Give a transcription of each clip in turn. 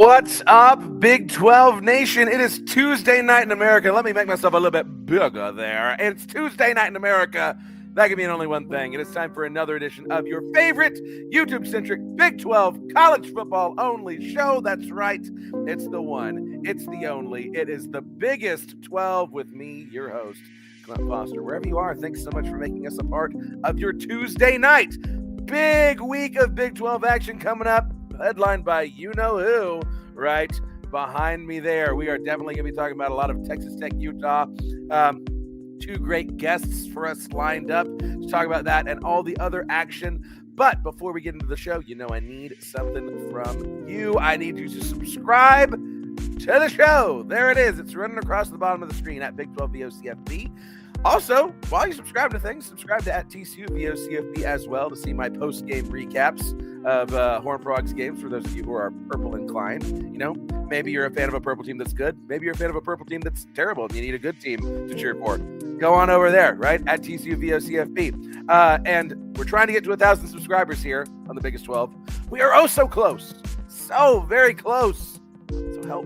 What's up, Big 12 Nation? It is Tuesday night in America. Let me make myself a little bit bigger there. It's Tuesday night in America. That can mean only one thing. It is time for another edition of your favorite YouTube-centric Big 12 college football only show. That's right. It's the one. It's the only. It is the biggest 12 with me, your host, Clint Foster. Wherever you are, thanks so much for making us a part of your Tuesday night. Big week of Big 12 action coming up. Headlined by you-know-who, right behind me there. We are definitely going to be talking about a lot of Texas Tech, Utah. Two great guests for us lined up to talk about that and all the other action. But before we get into the show, I need something from you. I need you to subscribe to the show. There it is. It's running across the bottom of the screen at Big 12 VOCFB. Also, while you subscribe to things, subscribe to @TCU VOCFB as well to see my post-game recaps of Horned Frogs games for those of you who are purple inclined. Maybe you're a fan of a purple team that's good. Maybe you're a fan of a purple team that's terrible and you need a good team to cheer for. Go on over there, right, @TCU VOCFB. And we're trying to get to 1,000 subscribers here on the Biggest 12. We are oh so close. So very close. So help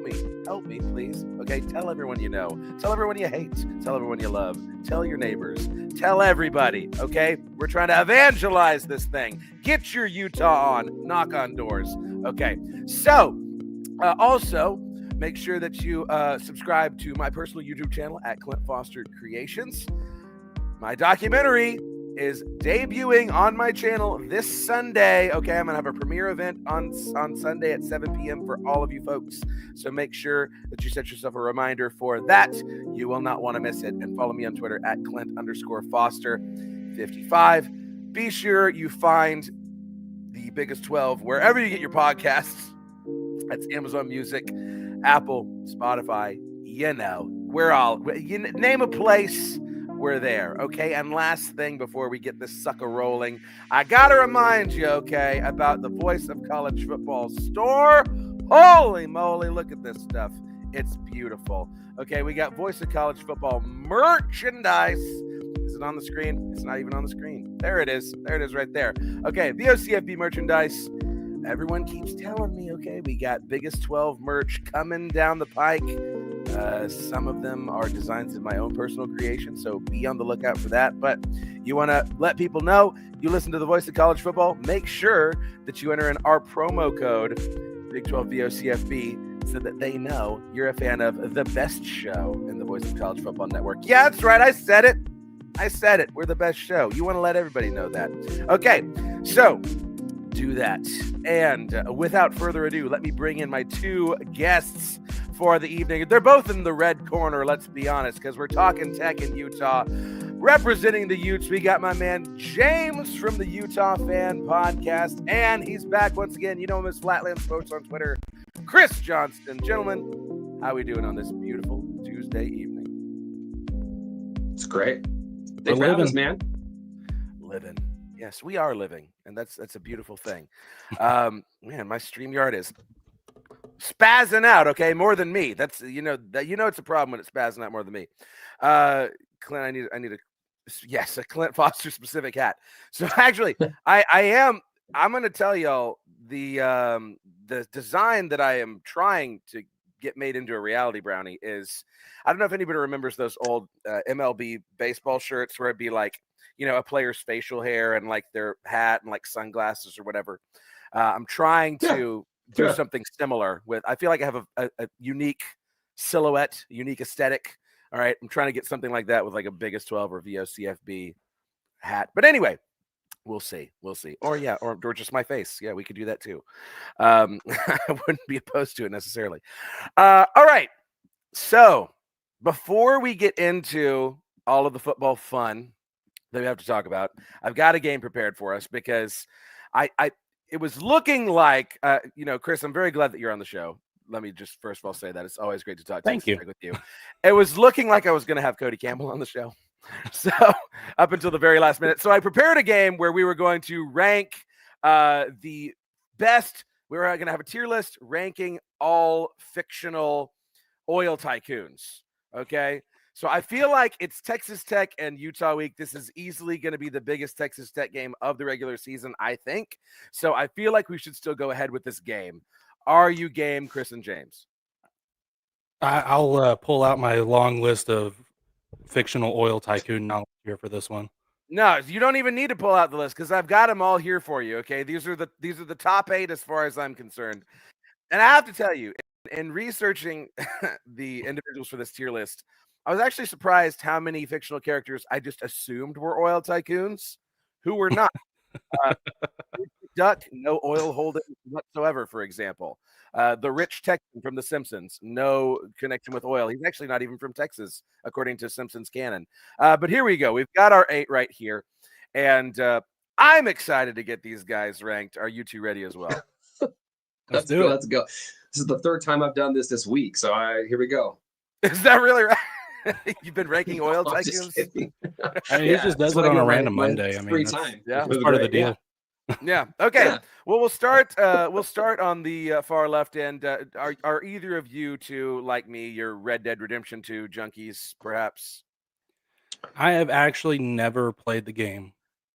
me, please. Okay, tell everyone you know. Tell everyone you hate. Tell everyone you love. Tell your neighbors. Tell everybody, okay? We're trying to evangelize this thing. Get your Utah on. Knock on doors. Okay, so also make sure that you subscribe to my personal YouTube channel at Clint Foster Creations. My documentary is debuting on my channel this Sunday. Okay, I'm gonna have a premiere event on Sunday at 7 p.m. for all of you folks. So make sure that you set yourself a reminder for that. You will not want to miss it. And follow me on Twitter at Clint_Foster55. Be sure you find the Biggest 12 wherever you get your podcasts. That's Amazon Music, Apple, Spotify. We're all. Name a place. We're there, okay? And last thing before we get this sucker rolling, I got to remind you, okay, about the Voice of College Football store. Holy moly, look at this stuff. It's beautiful. Okay, we got Voice of College Football merchandise. Is it on the screen? It's not even on the screen. There it is. There it is right there. Okay, VOCFB merchandise. Everyone keeps telling me, okay, we got Biggest 12 merch coming down the pike. Some of them are designs of my own personal creation, so be on the lookout for that. But you want to let people know you listen to the Voice of College Football, make sure that you enter in our promo code, Big 12 VOCFB, so that they know you're a fan of the best show in the Voice of College Football Network. Yeah, that's right. I said it. We're the best show. You want to let everybody know that. Okay, so do that. And without further ado, let me bring in my two guests for the evening. They're both in the red corner, let's be honest, because we're talking Tech in Utah. Representing the Utes, we got my man James from the Utah Fan Podcast, and he's back once again. You know him as Flatland Sports on Twitter, Chris Johnston. Gentlemen, how are we doing on this beautiful Tuesday evening? It's great. Thanks for having us, man. Living. Yes, we are living, and that's a beautiful thing. Man, my StreamYard is spazzing out, okay, more than me. That's it's a problem when it's spazzing out more than me. Clint, I need a Clint Foster specific hat. So actually, I'm gonna tell y'all the design that I am trying to get made into a reality brownie is, I don't know if anybody remembers those old MLB baseball shirts where it'd be like, a player's facial hair and like their hat and like sunglasses or whatever. I'm trying to do something similar with, I feel like I have a unique silhouette, unique aesthetic. All right. I'm trying to get something like that with like a Biggest 12 or VOCFB hat. But anyway, we'll see. Or just my face. Yeah, we could do that too. I wouldn't be opposed to it necessarily. All right. So before we get into all of the football fun that we have to talk about, I've got a game prepared for us because it was looking like, Chris, I'm very glad that you're on the show. Let me just first of all say that it's always great to talk Thank you. with you. It was looking like I was going to have Cody Campbell on the show. So up until the very last minute. So I prepared a game where we were going to rank the best. We were going to have a tier list ranking all fictional oil tycoons. Okay. So I feel like it's Texas Tech and Utah week. This is easily going to be the biggest Texas Tech game of the regular season, I think. So I feel like we should still go ahead with this game. Are you game, Chris and James? I'll pull out my long list of fictional oil tycoon knowledge here for this one. No, you don't even need to pull out the list because I've got them all here for you. Okay, these are the top 8 as far as I'm concerned. And I have to tell you, in researching the individuals for this tier list, I was actually surprised how many fictional characters I just assumed were oil tycoons who were not. Duck, no oil holding whatsoever, for example. The rich Texan from The Simpsons, no connection with oil. He's actually not even from Texas, according to Simpsons canon. But here we go. We've got our 8 right here. And I'm excited to get these guys ranked. Are you two ready as well? Let's go. Let's go. This is the 3rd time I've done this week. So here we go. Is that really right? You've been ranking oil tycoons? I mean, he just does it on a random Monday. I mean, 3 times. Yeah, that's part of the deal. Yeah. Okay. Yeah. Well, we'll start on the far left end. Are either of you two, like me, your Red Dead Redemption 2 junkies, perhaps? I have actually never played the game.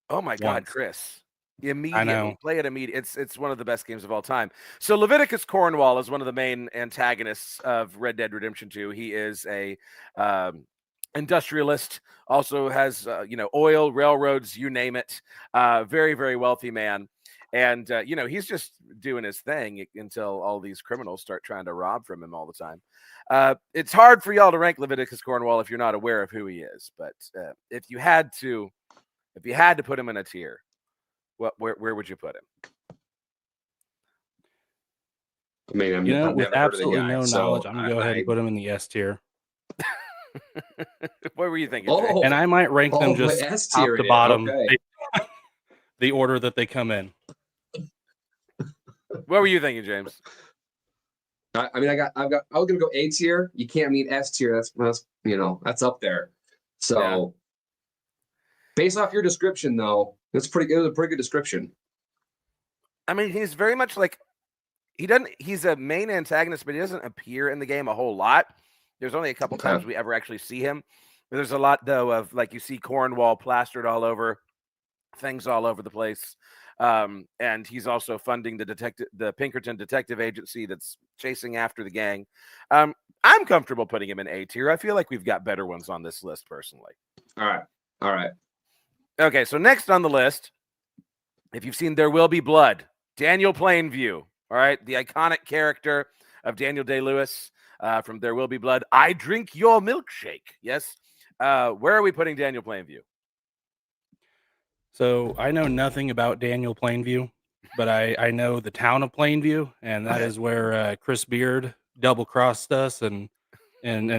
Oh my God, Once. Chris! I Immediately know. play it immediately. It's one of the best games of all time. So Leviticus Cornwall is one of the main antagonists of Red Dead Redemption 2. He is a industrialist, also has oil, railroads, you name it. Very, very wealthy man. And he's just doing his thing until all these criminals start trying to rob from him all the time. It's hard for y'all to rank Leviticus Cornwall if you're not aware of who he is. But if you had to put him in a tier, where would you put him? I mean, with never heard of the absolutely guy, no so knowledge, I'm gonna go ahead and put him in the S tier. What were you thinking? Oh, And I might rank them the just S top tier to it is. bottom, Okay. the order that they come in. What were you thinking, James? I mean, I was gonna go A tier. You can't mean S tier. That's up there. So, based off your description, though, that's pretty good. It was a pretty good description. I mean, he's very much like he's a main antagonist, but he doesn't appear in the game a whole lot. There's only a couple times we ever actually see him. There's a lot, though, of like you see Cornwall plastered all over, things all over the place. And he's also funding the Pinkerton Detective Agency that's chasing after the gang. I'm comfortable putting him in A tier. I feel like we've got better ones on this list, personally. All right. Okay, so next on the list, if you've seen There Will Be Blood, Daniel Plainview. All right, the iconic character of Daniel Day-Lewis from There Will Be Blood. I drink your milkshake. Yes. Where are we putting Daniel Plainview? So I know nothing about Daniel Plainview, but I know the town of Plainview, and that is where Chris Beard double-crossed us and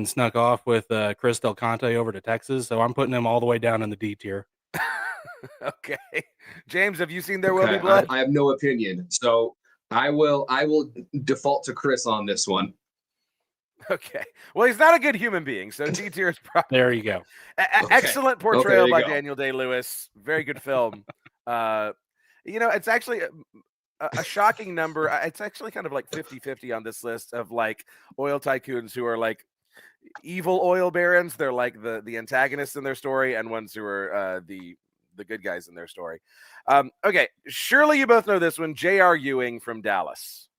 snuck off with Chris Del Conte over to Texas. So I'm putting him all the way down in the D tier. Okay. James, have you seen There Will Be Blood? I have no opinion. So I will default to Chris on this one. Okay. Well, he's not a good human being, so D tier is probably. There you go. Excellent portrayal by go. Daniel Day-Lewis. Very good film. It's actually a shocking number. It's actually kind of like 50-50 on this list of like oil tycoons who are like evil oil barons. They're like the antagonists in their story, and ones who are the good guys in their story. Okay, surely you both know this one. J.R. Ewing from Dallas.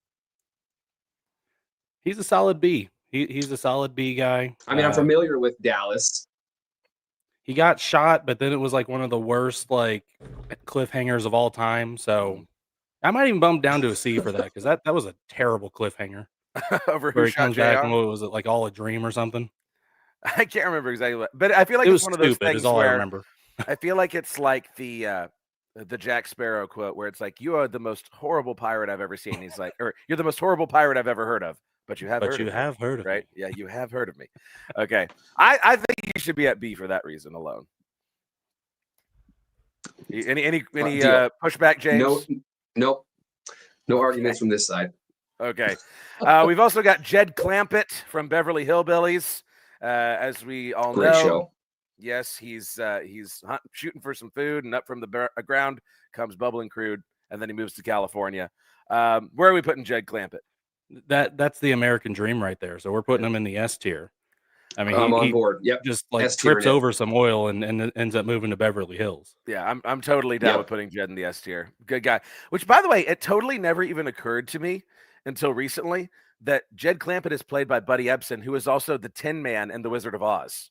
He's a solid B. He's a solid B guy. I mean, I'm familiar with Dallas. He got shot, but then it was like one of the worst like cliffhangers of all time. So I might even bump down to a C for that because that was a terrible cliffhanger. Over where who he shot comes back JR? and what was it, like all a dream or something? I can't remember exactly what, but I feel like It it's was one of those stupid. things Is all I where remember. I feel like it's like the Jack Sparrow quote where it's like, "You are the most horrible pirate I've ever seen." He's like, or "You're the most horrible pirate I've ever heard of." But you have heard of me, right? Yeah, you have heard of me. Okay. I think you should be at B for that reason alone. Any pushback, James? Nope. No arguments from this side. Okay. We've also got Jed Clampett from Beverly Hillbillies, as we all Great know. show. Yes, he's shooting for some food, and up from the ground comes Bubbling Crude, and then he moves to California. Where are we putting Jed Clampett? That's the American dream right there. So we're putting him in the S tier. I mean, I'm on he board. Yep. just like S-tier trips it. over some oil and ends up moving to Beverly Hills. Yeah, I'm totally down with putting Jed in the S tier. Good guy. Which, by the way, it totally never even occurred to me until recently that Jed Clampett is played by Buddy Ebsen, who is also the Tin Man in The Wizard of Oz.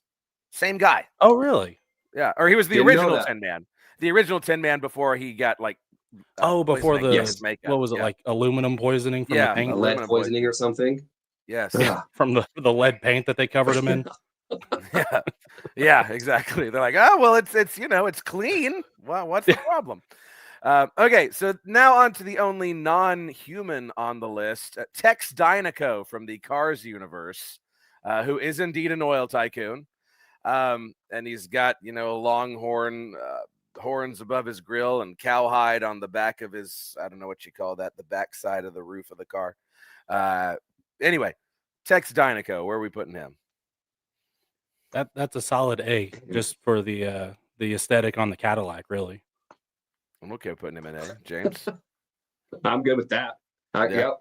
Same guy. Oh, really? Yeah, or he was the Didn't know original that. Tin Man. The original Tin Man before he got like Before poisoning in the his makeup. what was it, Yeah. like aluminum poisoning from the Yeah, paint? Lead aluminum poisoning or something. Yes. Ugh. From the lead paint that they covered him in. Yeah. Yeah, exactly. They're like, oh well, it's it's clean. Well, what's the problem? Okay, so now on to the only non-human on the list, Tex Dynaco from the Cars universe, who is indeed an oil tycoon. And he's got, a long horns above his grill and cowhide on the back of his, I don't know what you call that, the back side of the roof of the car. Anyway, Tex Dynaco, where are we putting him? That's a solid A, just for the aesthetic on the Cadillac, really. I'm okay with putting him in A. James? I'm good with that. Yeah. Yep.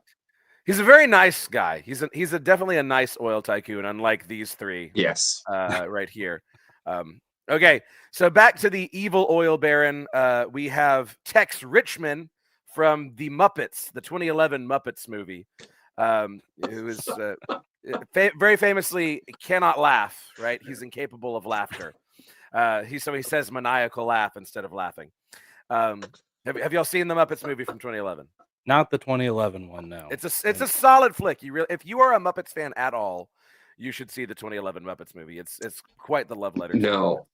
He's a very nice guy. He's definitely a nice oil tycoon, unlike these three. Yes. Right here. Okay, so back to the evil oil baron. We have Tex Richmond from the Muppets, the 2011 Muppets movie, who is very famously cannot laugh. Right, he's incapable of laughter. He says maniacal laugh instead of laughing. Have y'all seen the Muppets movie from 2011? Not the 2011 one, no. It's a solid flick. If you are a Muppets fan at all, you should see the 2011 Muppets movie. It's quite the love letter. No.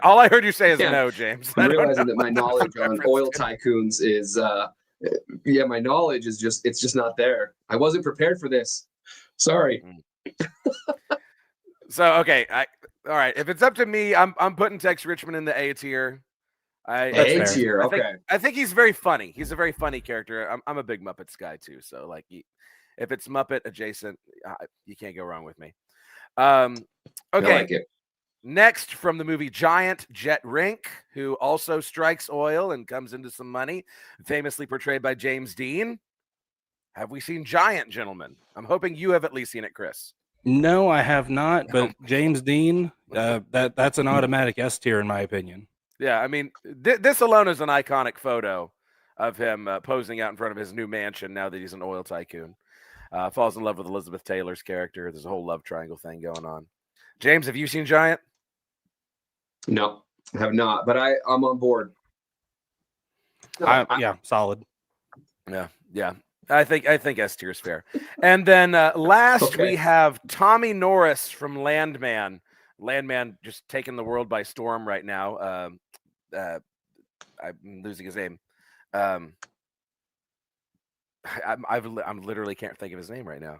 All I heard you say is Yeah. no, James. I'm realizing that my knowledge on oil tycoons is my knowledge is just not there. I wasn't prepared for this. Sorry. So okay, all right. If it's up to me, I'm putting Tex Richmond in the A tier. A tier. Okay. I think he's very funny. He's a very funny character. I'm a big Muppets guy too. So like, if it's Muppet adjacent, you can't go wrong with me. Okay. I like it. Next, from the movie Giant, Jet Rink, who also strikes oil and comes into some money, famously portrayed by James Dean. Have we seen Giant, gentlemen? I'm hoping you have at least seen it, Chris. No, I have not. But James Dean, that's an automatic S tier in my opinion. Yeah, I mean, this alone is an iconic photo of him posing out in front of his new mansion now that he's an oil tycoon. Falls in love with Elizabeth Taylor's character. There's a whole love triangle thing going on. James, have you seen Giant? No, I have not, but I'm on board. Yeah, solid. Yeah. I think S tier is fair. And then last we have Tommy Norris from Landman. Landman just taking the world by storm right now. I'm losing his name. I'm literally can't think of his name right now.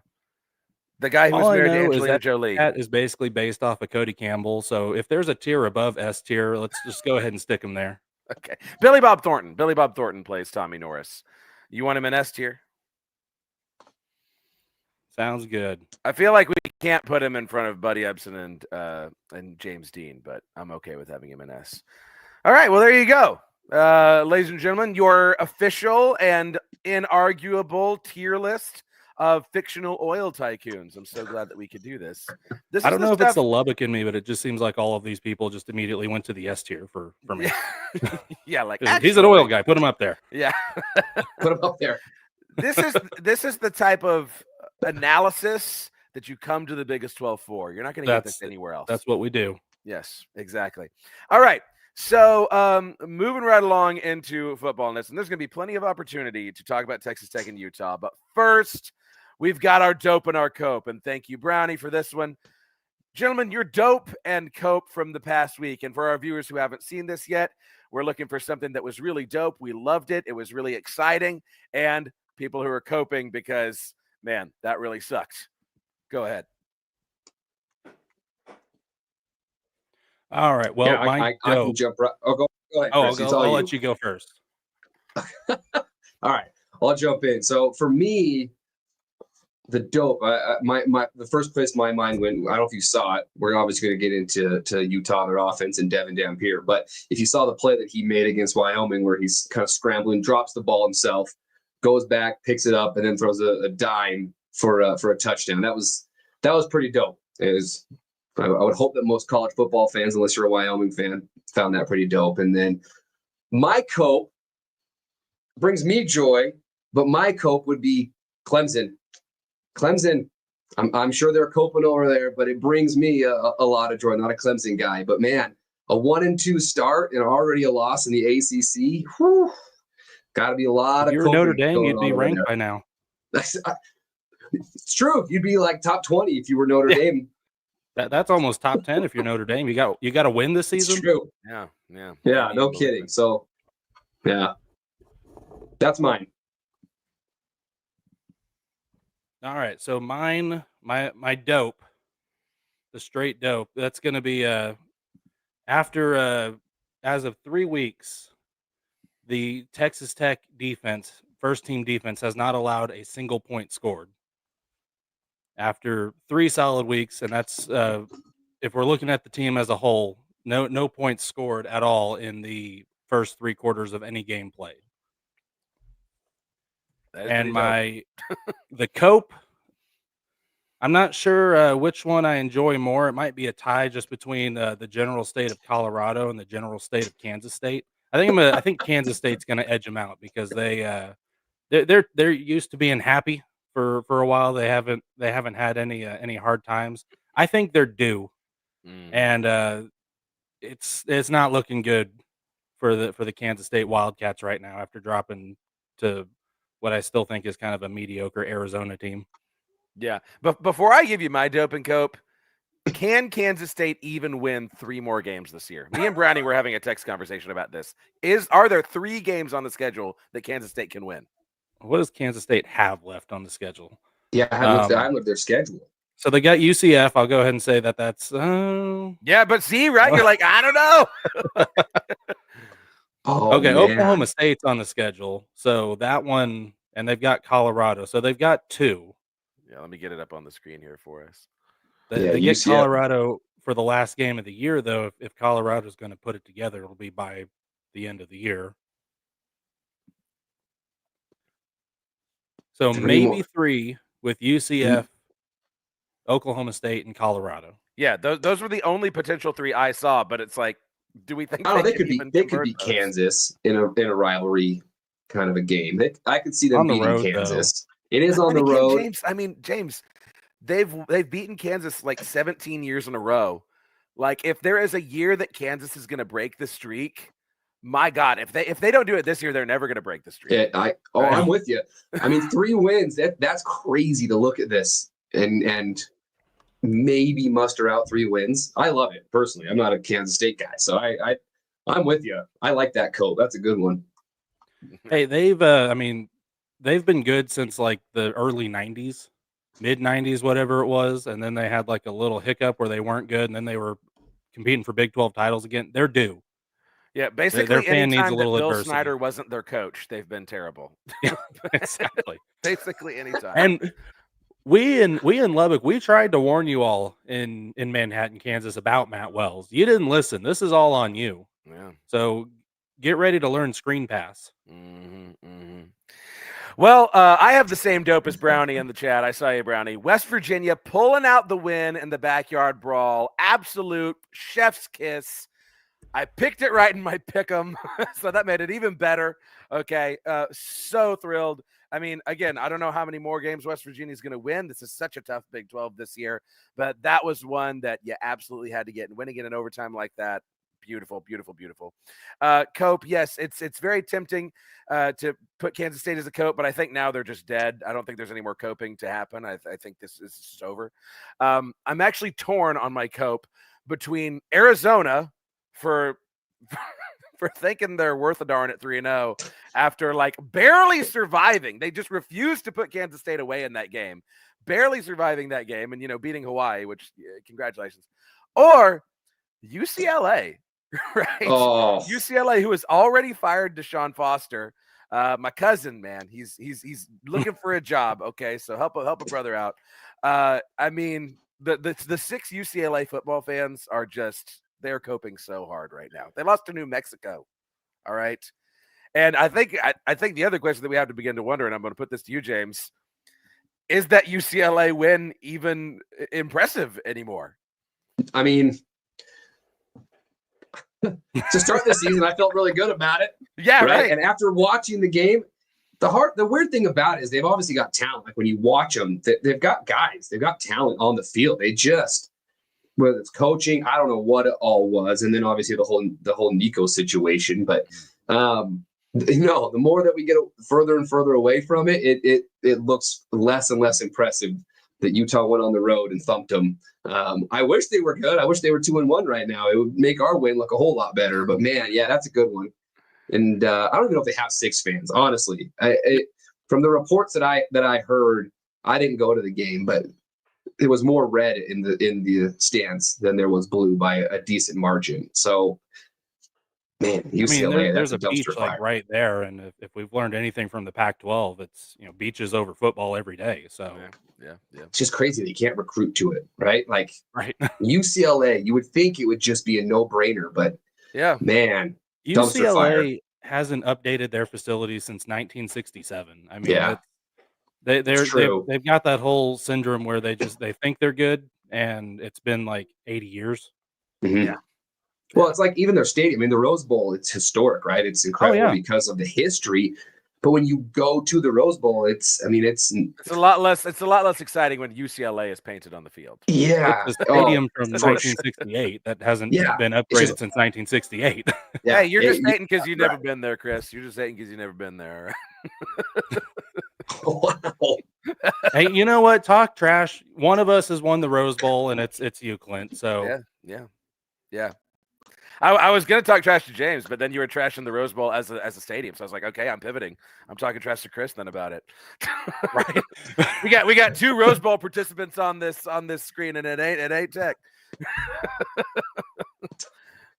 The guy who's married to Angelina Jolie. That is basically based off of Cody Campbell. So if there's a tier above S tier, let's just go ahead and stick him there. Okay. Billy Bob Thornton. Billy Bob Thornton plays Tommy Norris. You want him in S tier? Sounds good. I feel like we can't put him in front of Buddy Ebsen and James Dean, but I'm okay with having him in S. All right, well, there you go. Ladies and gentlemen, your official and inarguable tier list of fictional oil tycoons. I'm so glad that we could do this. I don't know if it's the Lubbock in me, but it just seems like all of these people just immediately went to the S tier for me. Yeah, like he's an oil guy. Put him up there. Yeah. Put him up there. This is the type of analysis that you come to the Biggest 12 for. You're not going to get this anywhere else. That's what we do. Yes, exactly. All right. So moving right along into football, and there's going to be plenty of opportunity to talk about Texas Tech and Utah. But first, we've got our dope and our cope. And thank you, Brownie, for this one. Gentlemen, your dope and cope from the past week. And for our viewers who haven't seen this yet, we're looking for something that was really dope. We loved it. It was really exciting. And people who are coping because, man, that really sucked. Go ahead. All right. Well, I can jump right. Oh, go ahead. Chris, I'll let you go first. All right, I'll jump in. So for me, the dope, the first place my mind went. I don't know if you saw it. We're obviously going to get into Utah, their offense, and Devin Dampier. But if you saw the play that he made against Wyoming, where he's kind of scrambling, drops the ball himself, goes back, picks it up, and then throws a dime for a touchdown. That was pretty dope. I would hope that most college football fans, unless you're a Wyoming fan, found that pretty dope. And then my cope brings me joy, but my cope would be Clemson. Clemson. I'm sure they're coping over there, but it brings me a lot of joy. I'm not a Clemson guy, but man, a 1-2 start and already a loss in the ACC. Got to be a lot If of you were coping Notre Dame, going you'd be on over ranked there. by now. It's true. You'd be like top 20 if you were Notre Dame. That's almost top 10 if you're Notre Dame. You got to win this It's season. true. Yeah. Yeah, Can't no even believe kidding. it. So, yeah, that's mine. All right, so mine, my dope, the straight dope. That's going to be after as of 3 weeks, the Texas Tech defense, first team defense, has not allowed a single point scored after 3 solid weeks, and that's if we're looking at the team as a whole, no points scored at all in the first 3 quarters of any game played. That is And pretty dope. the cope, I'm not sure which one I enjoy more. It might be a tie just between the general state of Colorado and the general state of Kansas State. I think Kansas State's going to edge them out because they're used to being happy for a while. They haven't had any hard times. I think they're due, and it's not looking good for the Kansas State Wildcats right now after dropping to what I still think is kind of a mediocre Arizona team. Yeah. But before I give you my dope and cope, can Kansas State even win 3 more games this year? Me and Brownie were having a text conversation about this. Are there 3 games on the schedule that Kansas State can win? What does Kansas State have left on the schedule? Yeah, I haven't looked at their schedule. So they got UCF. I'll go ahead and say that's Yeah, but see, right? You're like, I don't know. okay. Man. Oklahoma State's on the schedule, so that one, and they've got Colorado, so they've got 2. Yeah, let me get it up on the screen here for us. They get UCF. Colorado for the last game of the year, though. If Colorado's going to put it together, it'll be by the end of the year. So 3 maybe more. 3 with UCF, Oklahoma State, and Colorado. Yeah, those were the only potential 3 I saw, but it's like, do we think I don't know, they could convert be those? Kansas in a rivalry kind of a game. I could see them On the beating road, Kansas. It is But on then the again, road. James, they've beaten Kansas like 17 years in a row. Like, if there is a year that Kansas is going to break the streak, my God, if they don't do it this year, they're never going to break the streak. I'm with you. I mean, 3 wins. That's crazy to look at this and maybe muster out 3 wins. I love it personally. I'm not a Kansas State guy, so I'm with you. I like that coat. That's a good one. Hey, they've been good since like the early 90s, mid 90s, whatever it was, and then they had like a little hiccup where they weren't good, and then they were competing for Big 12 titles again. They're due. Yeah, Their basically, fan needs a anytime that little Bill adversity. Snyder wasn't their coach, they've been terrible. Yeah, exactly. Basically, anytime. And we in Lubbock, we tried to warn you all in Manhattan, Kansas about Matt Wells. You didn't listen. This is all on you. Yeah. So get ready to learn screen pass. Well, I have the same dope as Brownie in the chat. I saw you, Brownie. West Virginia pulling out the win in the backyard brawl. Absolute chef's kiss. I picked it right in my pick'em, so that made it even better. Okay, so thrilled. I mean, again, I don't know how many more games West Virginia is going to win. This is such a tough Big 12 this year, but that was one that you absolutely had to get. And winning it in overtime like that, beautiful, beautiful, beautiful. Cope, yes, it's very tempting to put Kansas State as a cope, but I think now they're just dead. I don't think there's any more coping to happen. I think this is just over. I'm actually torn on my cope between Arizona for thinking they're worth a darn at 3-0 after like barely surviving. They just refused to put Kansas State away in that game, barely surviving that game and, beating Hawaii, which congratulations. Or UCLA, right? Oh. UCLA, who has already fired Deshaun Foster. My cousin, man, he's looking for a job. Okay, so help a brother out. I mean, the 6 UCLA football fans are just, they're coping so hard right now. They lost to New Mexico. All right. And I think the other question that we have to begin to wonder, and I'm going to put this to you, James, is that UCLA win even impressive anymore? I mean, To start the season, I felt really good about it. Yeah, right. And after watching the game, the weird thing about it is they've obviously got talent. Like when you watch them, they've got guys, they've got talent on the field. They just, whether it's coaching, I don't know what it all was, and then obviously the whole Nico situation. But the more that we get further and further away from it, it looks less and less impressive that Utah went on the road and thumped them. I wish they were good. I wish they were 2-1 right now. It would make our win look a whole lot better. But man, yeah, that's a good one. And I don't even know if they have 6 fans, honestly. From the reports that I heard, I didn't go to the game, but it was more red in the stands than there was blue by a decent margin. So, man, UCLA, there's a that's beach dumpster fire. like right there, and if we've learned anything from the Pac-12, it's beaches over football every day. So yeah. It's just crazy they can't recruit to it, right? Like right, UCLA, you would think it would just be a no-brainer, but yeah, man. Dumpster fire. UCLA hasn't updated their facilities since 1967. I mean, Yeah, they've got that whole syndrome where they think they're good, and it's been like 80 years. Mm-hmm. Yeah. Well, it's like even their stadium. I mean, the Rose Bowl, it's historic, right? It's incredible because of the history. But when you go to the Rose Bowl, it's a lot less exciting when UCLA is painted on the field. Yeah, it's a stadium from 1968 that hasn't been upgraded since 1968. Yeah, hey, you're just hating because you've never been there, Chris. You're just hating because you've never been there. Wow. Hey, you know what? Talk trash. One of us has won the Rose Bowl, and it's you, Clint. So yeah. I was gonna talk trash to James, but then you were trashing the Rose Bowl as a stadium. So I was like, okay, I'm pivoting. I'm talking trash to Chris then about it. Right? we got 2 Rose Bowl participants on this screen, and it ain't tech.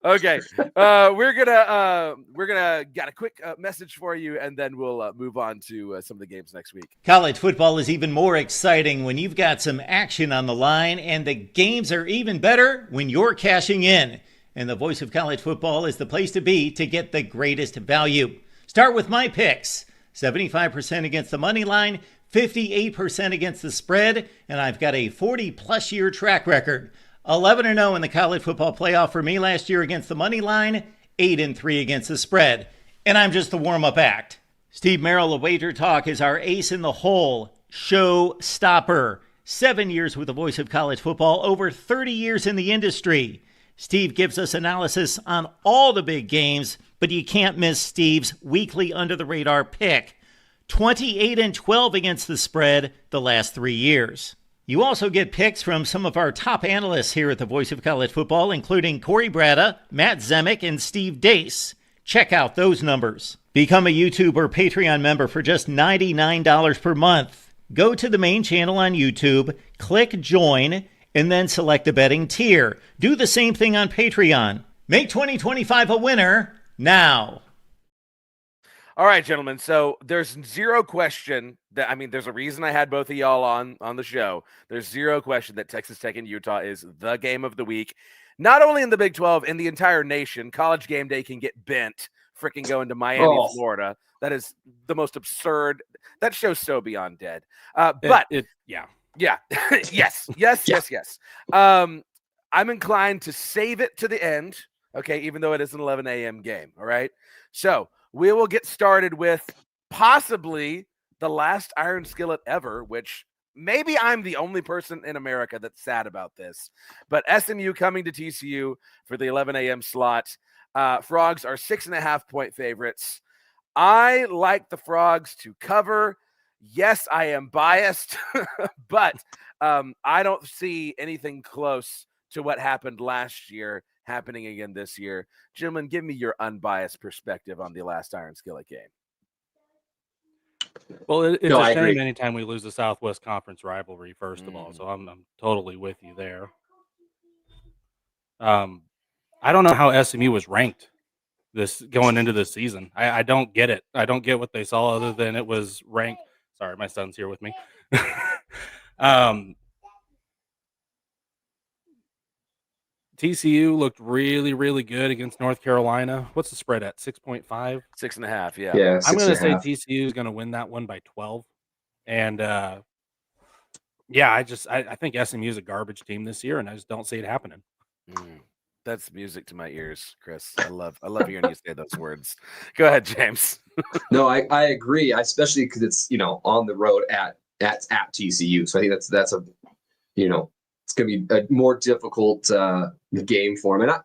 Okay, we're gonna got a quick message for you, and then we'll move on to some of the games next week. College football is even more exciting when you've got some action on the line, and the games are even better when you're cashing in. And the Voice of College Football is the place to be to get the greatest value. Start with my picks. 75% against the money line, 58% against the spread, and I've got a 40-plus year track record. 11-0 in the college football playoff for me last year against the money line, 8-3 against the spread. And I'm just the warm-up act. Steve Merrill of Wager Talk is our ace in the hole, show stopper. 7 years with the Voice of College Football, over 30 years in the industry. Steve gives us analysis on all the big games, but you can't miss Steve's weekly under-the-radar pick. 28-12 against the spread the last 3 years. You also get picks from some of our top analysts here at the Voice of College Football, including Corey Bratta, Matt Zemek, and Steve Dace. Check out those numbers. Become a YouTube or Patreon member for just $99 per month. Go to the main channel on YouTube, click join, and then select the betting tier. Do the same thing on Patreon. Make 2025 a winner now. All right, gentlemen. So there's zero question there's a reason I had both of y'all on the show. There's zero question that Texas Tech and Utah is the game of the week. Not only in the Big 12, in the entire nation. College game day can get bent freaking going to Miami, Florida. That is the most absurd. That show's so beyond dead. Yeah. Yes. I'm inclined to save it to the end, okay, even though it is an 11 a.m. game, all right? So we will get started with possibly the last Iron Skillet ever, which maybe I'm the only person in America that's sad about this, but SMU coming to TCU for the 11 a.m. slot. Frogs are 6.5-point favorites. I like the Frogs to cover. Yes, I am biased, but I don't see anything close to what happened last year happening again this year. Gentlemen, give me your unbiased perspective on the last Iron Skillet game. Well, it's a shame anytime we lose the Southwest Conference rivalry, first of all, so I'm totally with you there. I don't know how SMU was ranked going into this season. I don't get it. I don't get what they saw other than it was ranked. Sorry, my son's here with me. TCU looked really, really good against North Carolina. What's the spread at? 6.5? 6.5, yeah. Yeah, I'm going to say TCU is going to win that one by 12. And, I think SMU is a garbage team this year, and I just don't see it happening. That's music to my ears, Chris. I love hearing you say those words. Go ahead, James. No, I agree, especially because it's on the road at TCU. So I think that's a it's going to be a more difficult game for him. And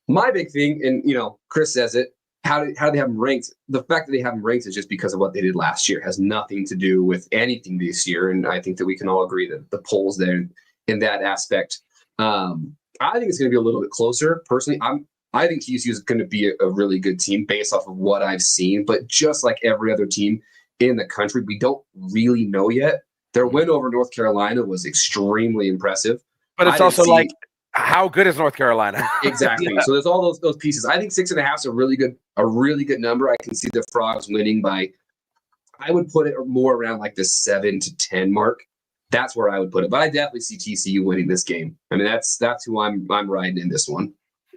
my big thing, and Chris says it. How do they have them ranked? The fact that they have them ranked is just because of what they did last year. It has nothing to do with anything this year. And I think that we can all agree that the polls there in that aspect. I think it's going to be a little bit closer. Personally, I think TCU is going to be a really good team based off of what I've seen. But just like every other team in the country, we don't really know yet. Their win over North Carolina was extremely impressive. But it's also like, how good is North Carolina? Exactly. Yeah. So there's all those pieces. I think 6.5 is a really good number. I can see the Frogs winning by, I would put it more around like the 7 to 10 mark. That's where I would put it. But I definitely see TCU winning this game. I mean, that's who I'm riding in this one.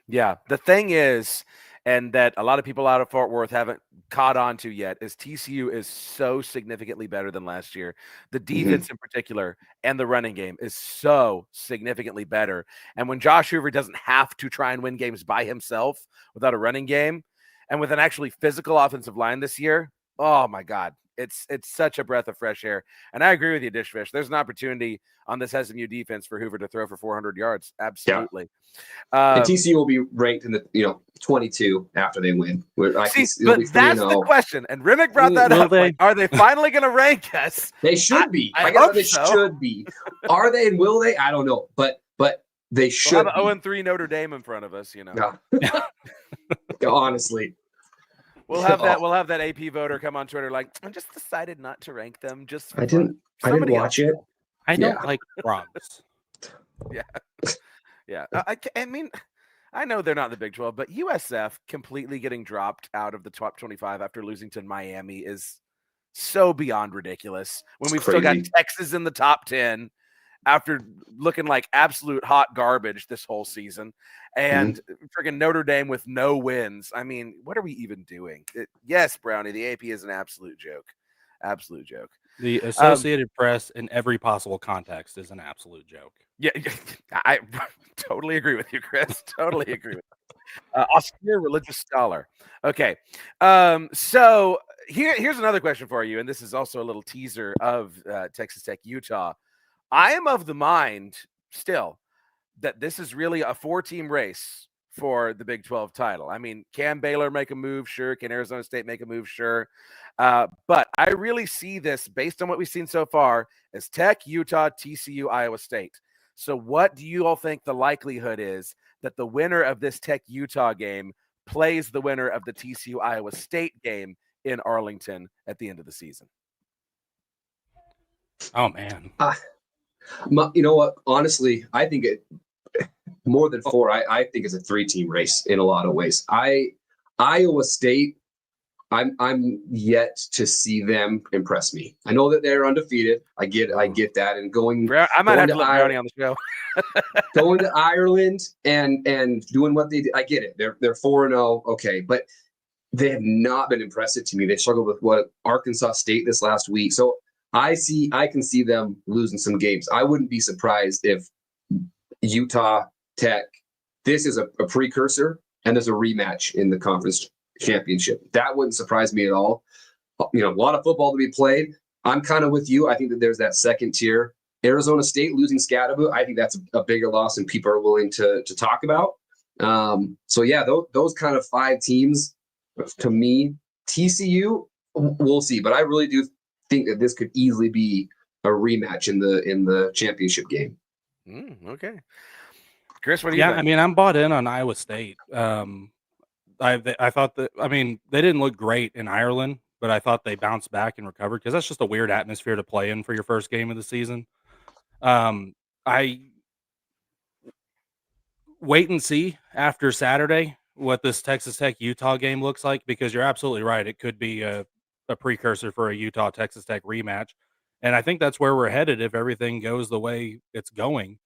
Yeah. The thing is, and that a lot of people out of Fort Worth haven't caught on to yet, is TCU is so significantly better than last year. The defense in particular and the running game is so significantly better. And when Josh Hoover doesn't have to try and win games by himself without a running game and with an actually physical offensive line this year, oh my God. It's such a breath of fresh air. And I agree with you, Dishfish. There's an opportunity on this SMU defense for Hoover to throw for 400 yards. Absolutely. Yeah. And TCU will be ranked in the 22 after they win. But that's the question. And Remick brought that up. Like, are they finally going to rank us? They should be. I guess they should be. Are they and will they? I don't know. But they should. We'll have an 0-3 Notre Dame in front of us. Yeah. Honestly. We'll have that AP voter come on Twitter like, I just decided not to rank them. Just I didn't watch it. I don't like frogs. Yeah. I mean, I know they're not in the Big 12, but USF completely getting dropped out of the top 25 after losing to Miami is so beyond ridiculous. When we've still got Texas in the top 10 after looking like absolute hot garbage this whole season, and freaking Notre Dame with no wins. I mean, what are we even doing? Yes, Brownie, the AP is an absolute joke. Absolute joke. The Associated Press in every possible context is an absolute joke. Yeah, I totally agree with you, Chris. Totally agree with you. Austere religious scholar. Okay. So here's another question for you, and this is also a little teaser of Texas Tech, Utah. I am of the mind still that this is really a 4-team race for the Big 12 title. I mean, can Baylor make a move? Sure. Can Arizona State make a move? Sure. But I really see this, based on what we've seen so far, as Tech, Utah, TCU, Iowa State. So what do you all think the likelihood is that the winner of this Tech-Utah game plays the winner of the TCU-Iowa State game in Arlington at the end of the season? Oh, man. You know what? Honestly, I think it more than 4. I think it's a 3-team race in a lot of ways. Iowa State, I'm yet to see them impress me. I know that they're undefeated. I get that. And I might have to let Brownie on the show. Going to Ireland and doing what they did. I get it. They're 4-0. Okay, but they have not been impressive to me. They struggled with Arkansas State this last week. So I can see them losing some games. I wouldn't be surprised if Utah Tech, this is a precursor and there's a rematch in the conference championship. That wouldn't surprise me at all. A lot of football to be played. I'm kind of with you. I think that there's that second tier. Arizona State losing Scatterboot, I think that's a bigger loss than people are willing to talk about. So yeah, those kind of 5 teams, to me, TCU, we'll see. But I really do think that this could easily be a rematch in the championship game. Okay. Chris, what do you think? I mean, I'm bought in on Iowa State. I thought that, I mean, they didn't look great in Ireland, but I thought they bounced back and recovered, because that's just a weird atmosphere to play in for your first game of the season. I wait and see after Saturday what this Texas Tech Utah game looks like, because you're absolutely right. It could be a precursor for a Utah Texas Tech rematch. And I think that's where we're headed if everything goes the way it's going.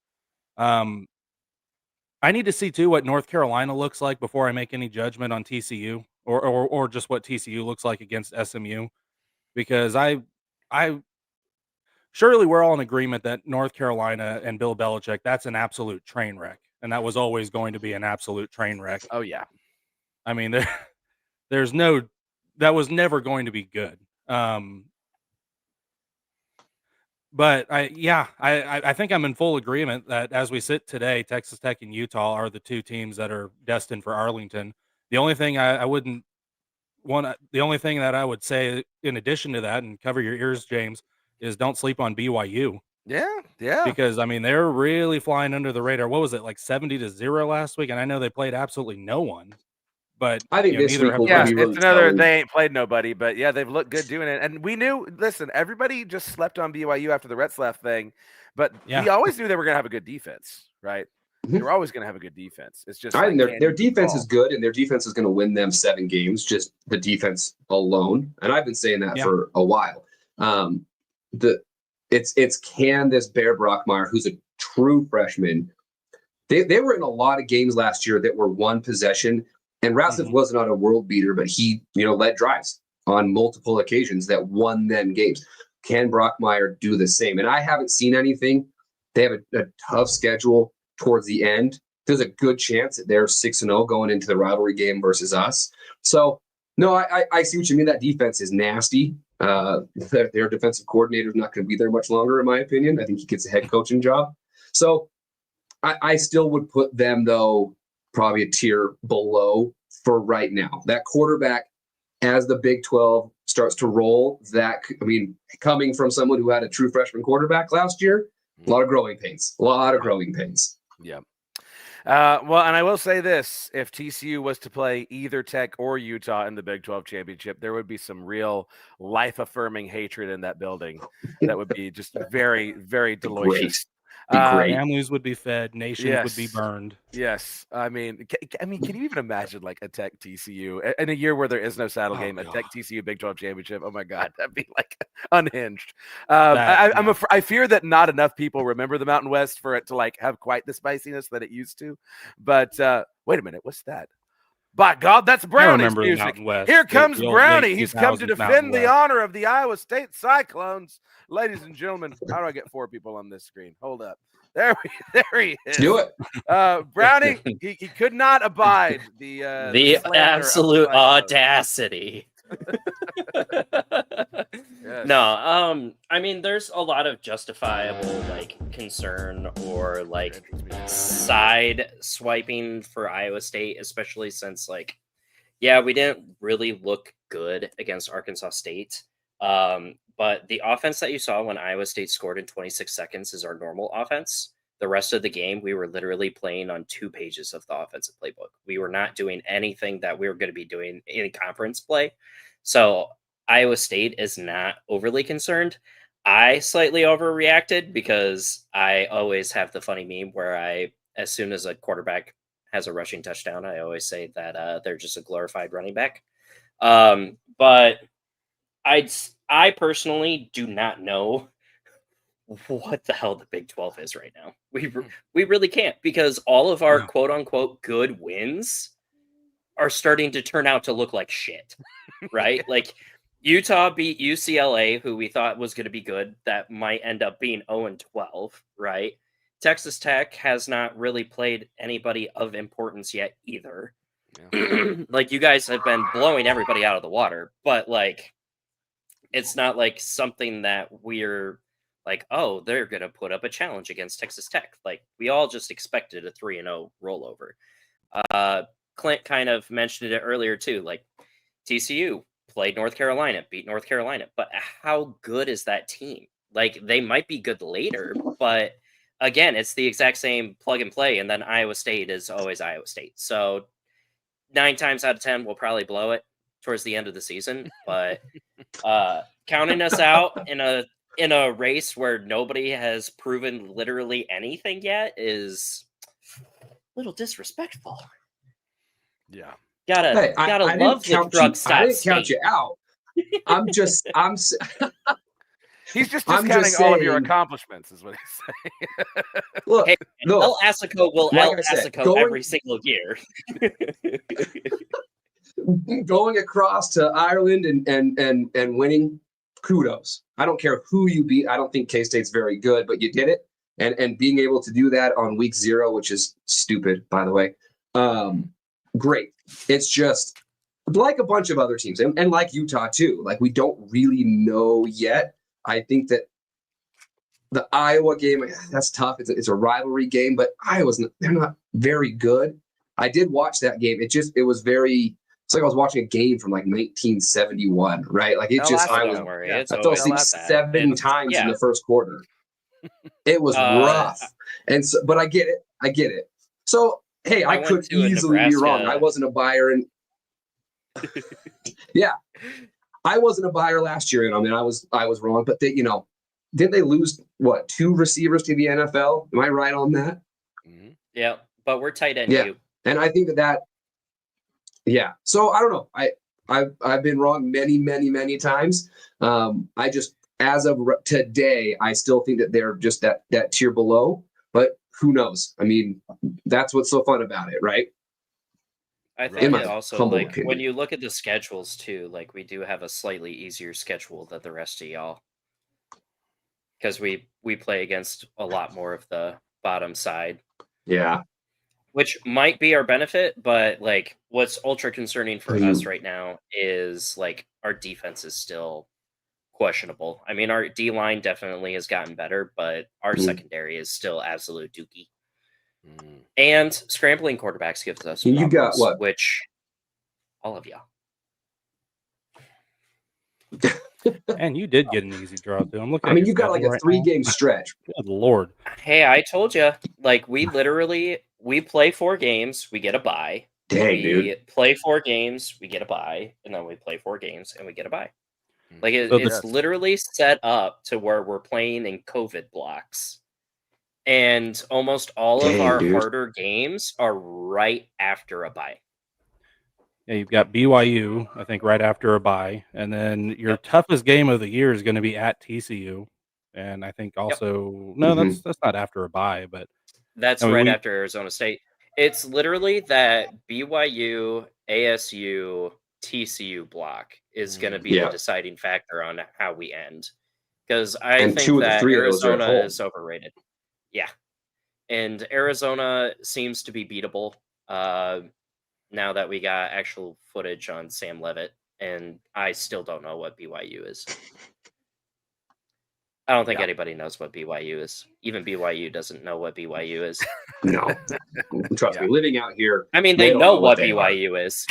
I need to see too what North Carolina looks like before I make any judgment on TCU or just what TCU looks like against SMU, because I surely we're all in agreement that North Carolina and Bill Belichick, that's an absolute train wreck. and that was always going to be an absolute train wreck. Oh yeah. I mean, there's no, that was never going to be good. But I think I'm in full agreement that as we sit today, Texas Tech and Utah are the two teams that are destined for Arlington. The only thing the only thing that I would say in addition to that, and cover your ears, James, is don't sleep on BYU. Yeah. Because I mean, they're really flying under the radar. What was it, like 70-0 last week? And I know they played absolutely no one, but I think this week will Yeah, be really it's another. telling. They ain't played nobody, but yeah, they've looked good doing it. And we knew. Listen, everybody just slept on BYU after the Retzlaff thing, but we always knew they were going to have a good defense, right? They were always going to have a good defense. It's just I like, think their defense is good, and their defense is going to win them 7 games, just the defense alone. And I've been saying that for a while. It's can this Bear Brockmeyer, who's a true freshman. They were in a lot of games last year that were one possession, and Ratcliffe was not a world beater, but he led drives on multiple occasions that won them games. Can Brockmeyer do the same? And I haven't seen anything. They have a tough schedule towards the end. There's a good chance that they're 6-0 going into the rivalry game versus us. So, no, I see what you mean. That defense is nasty. Their defensive coordinator is not going to be there much longer, in my opinion. I think he gets a head coaching job. So I still would put them, though, probably a tier below for right now. That quarterback, as the Big 12 starts to roll, coming from someone who had a true freshman quarterback last year, a lot of growing pains. Yeah. Well, and I will say this: if TCU was to play either Tech or Utah in the Big 12 championship, there would be some real life-affirming hatred in that building. That would be just very, very delicious. Families would be fed, nations would be burned. Yes, I mean, can you even imagine like a Tech TCU in a year where there is no saddle game, a Tech TCU Big 12 championship? Oh my God, that'd be like unhinged. I fear that not enough people remember the Mountain West for it to like have quite the spiciness that it used to. But wait a minute, what's that? By God, that's Brownie's music. Here comes Brownie. He's come to defend the honor of the Iowa State Cyclones. Ladies and gentlemen, how do I get 4 people on this screen? Hold up. There he is. Do it. Brownie, he could not abide the absolute audacity. Yes. No, I mean, there's a lot of justifiable like concern or like side swiping for Iowa State, especially since we didn't really look good against Arkansas State. But the offense that you saw when Iowa State scored in 26 seconds is our normal offense. The rest of the game, we were literally playing on 2 pages of the offensive playbook. We were not doing anything that we were going to be doing in conference play. So Iowa State is not overly concerned. I slightly overreacted because I always have the funny meme where as soon as a quarterback has a rushing touchdown, I always say that they're just a glorified running back. But I personally do not know what the hell the Big 12 is right now. We really can't, because all of our quote unquote good wins are starting to turn out to look like shit, right? Like Utah beat UCLA, who we thought was going to be good. That might end up being 0-12, right? Texas Tech has not really played anybody of importance yet either. Yeah. Like you guys have been blowing everybody out of the water, but like it's not like something that we're like, oh, they're going to put up a challenge against Texas Tech. Like we all just expected a 3-0 rollover. Clint kind of mentioned it earlier too. Like TCU played North Carolina, beat North Carolina, but how good is that team? Like they might be good later, but again, it's the exact same plug and play. And then Iowa State is always Iowa State. So 9 times out of 10, we'll probably blow it towards the end of the season, but counting us out in a race where nobody has proven literally anything yet is a little disrespectful. Yeah. Gotta love the drug stop. I didn't count you out. He's just discounting all of your accomplishments, is what he's saying. Look, hey, El Assico will El Assico every single year. Going across to Ireland and winning, kudos. I don't care who you beat. I don't think K-State's very good, but you did it. and being able to do that on week 0, which is stupid, by the way. Great. It's just like a bunch of other teams, and like Utah too. Like, we don't really know yet. I think that the Iowa game, that's tough. It's a rivalry game, but they're not very good. I did watch that game. It's like I was watching a game from like 1971, right? Like, Don't worry. I It's fell always asleep like that. 7 times in the first quarter. It was rough. And so, but I get it. So, hey, I could easily be wrong. I wasn't a buyer and yeah, I wasn't a buyer last year. And I mean, I was wrong, but they, didn't they lose 2 receivers to the NFL? Am I right on that? Mm-hmm. Yeah, but we're tight end. Yeah. And I think that yeah. So I don't know. I've been wrong many, many, many times. I just, as of today, I still think that they're just that tier below, but who knows? I mean, that's what's so fun about it, right? I think it also, like, when you look at the schedules too, like, we do have a slightly easier schedule than the rest of y'all, because we play against a lot more of the bottom side. Yeah. Which might be our benefit, but like, what's ultra concerning for us right now is, like, our defense is still questionable. I mean, our D line definitely has gotten better, but our secondary is still absolute dookie. And scrambling quarterbacks gives us you got what? Which all of y'all. And you did get an easy draw too. I'm looking. I mean, you got like a 3-game stretch. Good Lord. Hey, I told you. Like, we play 4 games, we get a bye. Dang, we play 4 games, we get a bye, and then we play 4 games and we get a bye. Like, it's literally set up to where we're playing in COVID blocks. And almost all of our harder games are right after a bye. Yeah, you've got BYU, I think, right after a bye. And then your toughest game of the year is going to be at TCU. And I think also, that's not after a bye, but that's right after Arizona State. It's literally that BYU, ASU, TCU block is going to be the deciding factor on how we end. Because I think that Arizona is overrated. Yeah. And Arizona seems to be beatable now that we got actual footage on Sam Levitt. And I still don't know what BYU is. I don't think anybody knows what BYU is. Even BYU doesn't know what BYU is. No. Trust me, living out here. I mean, they know what BYU is.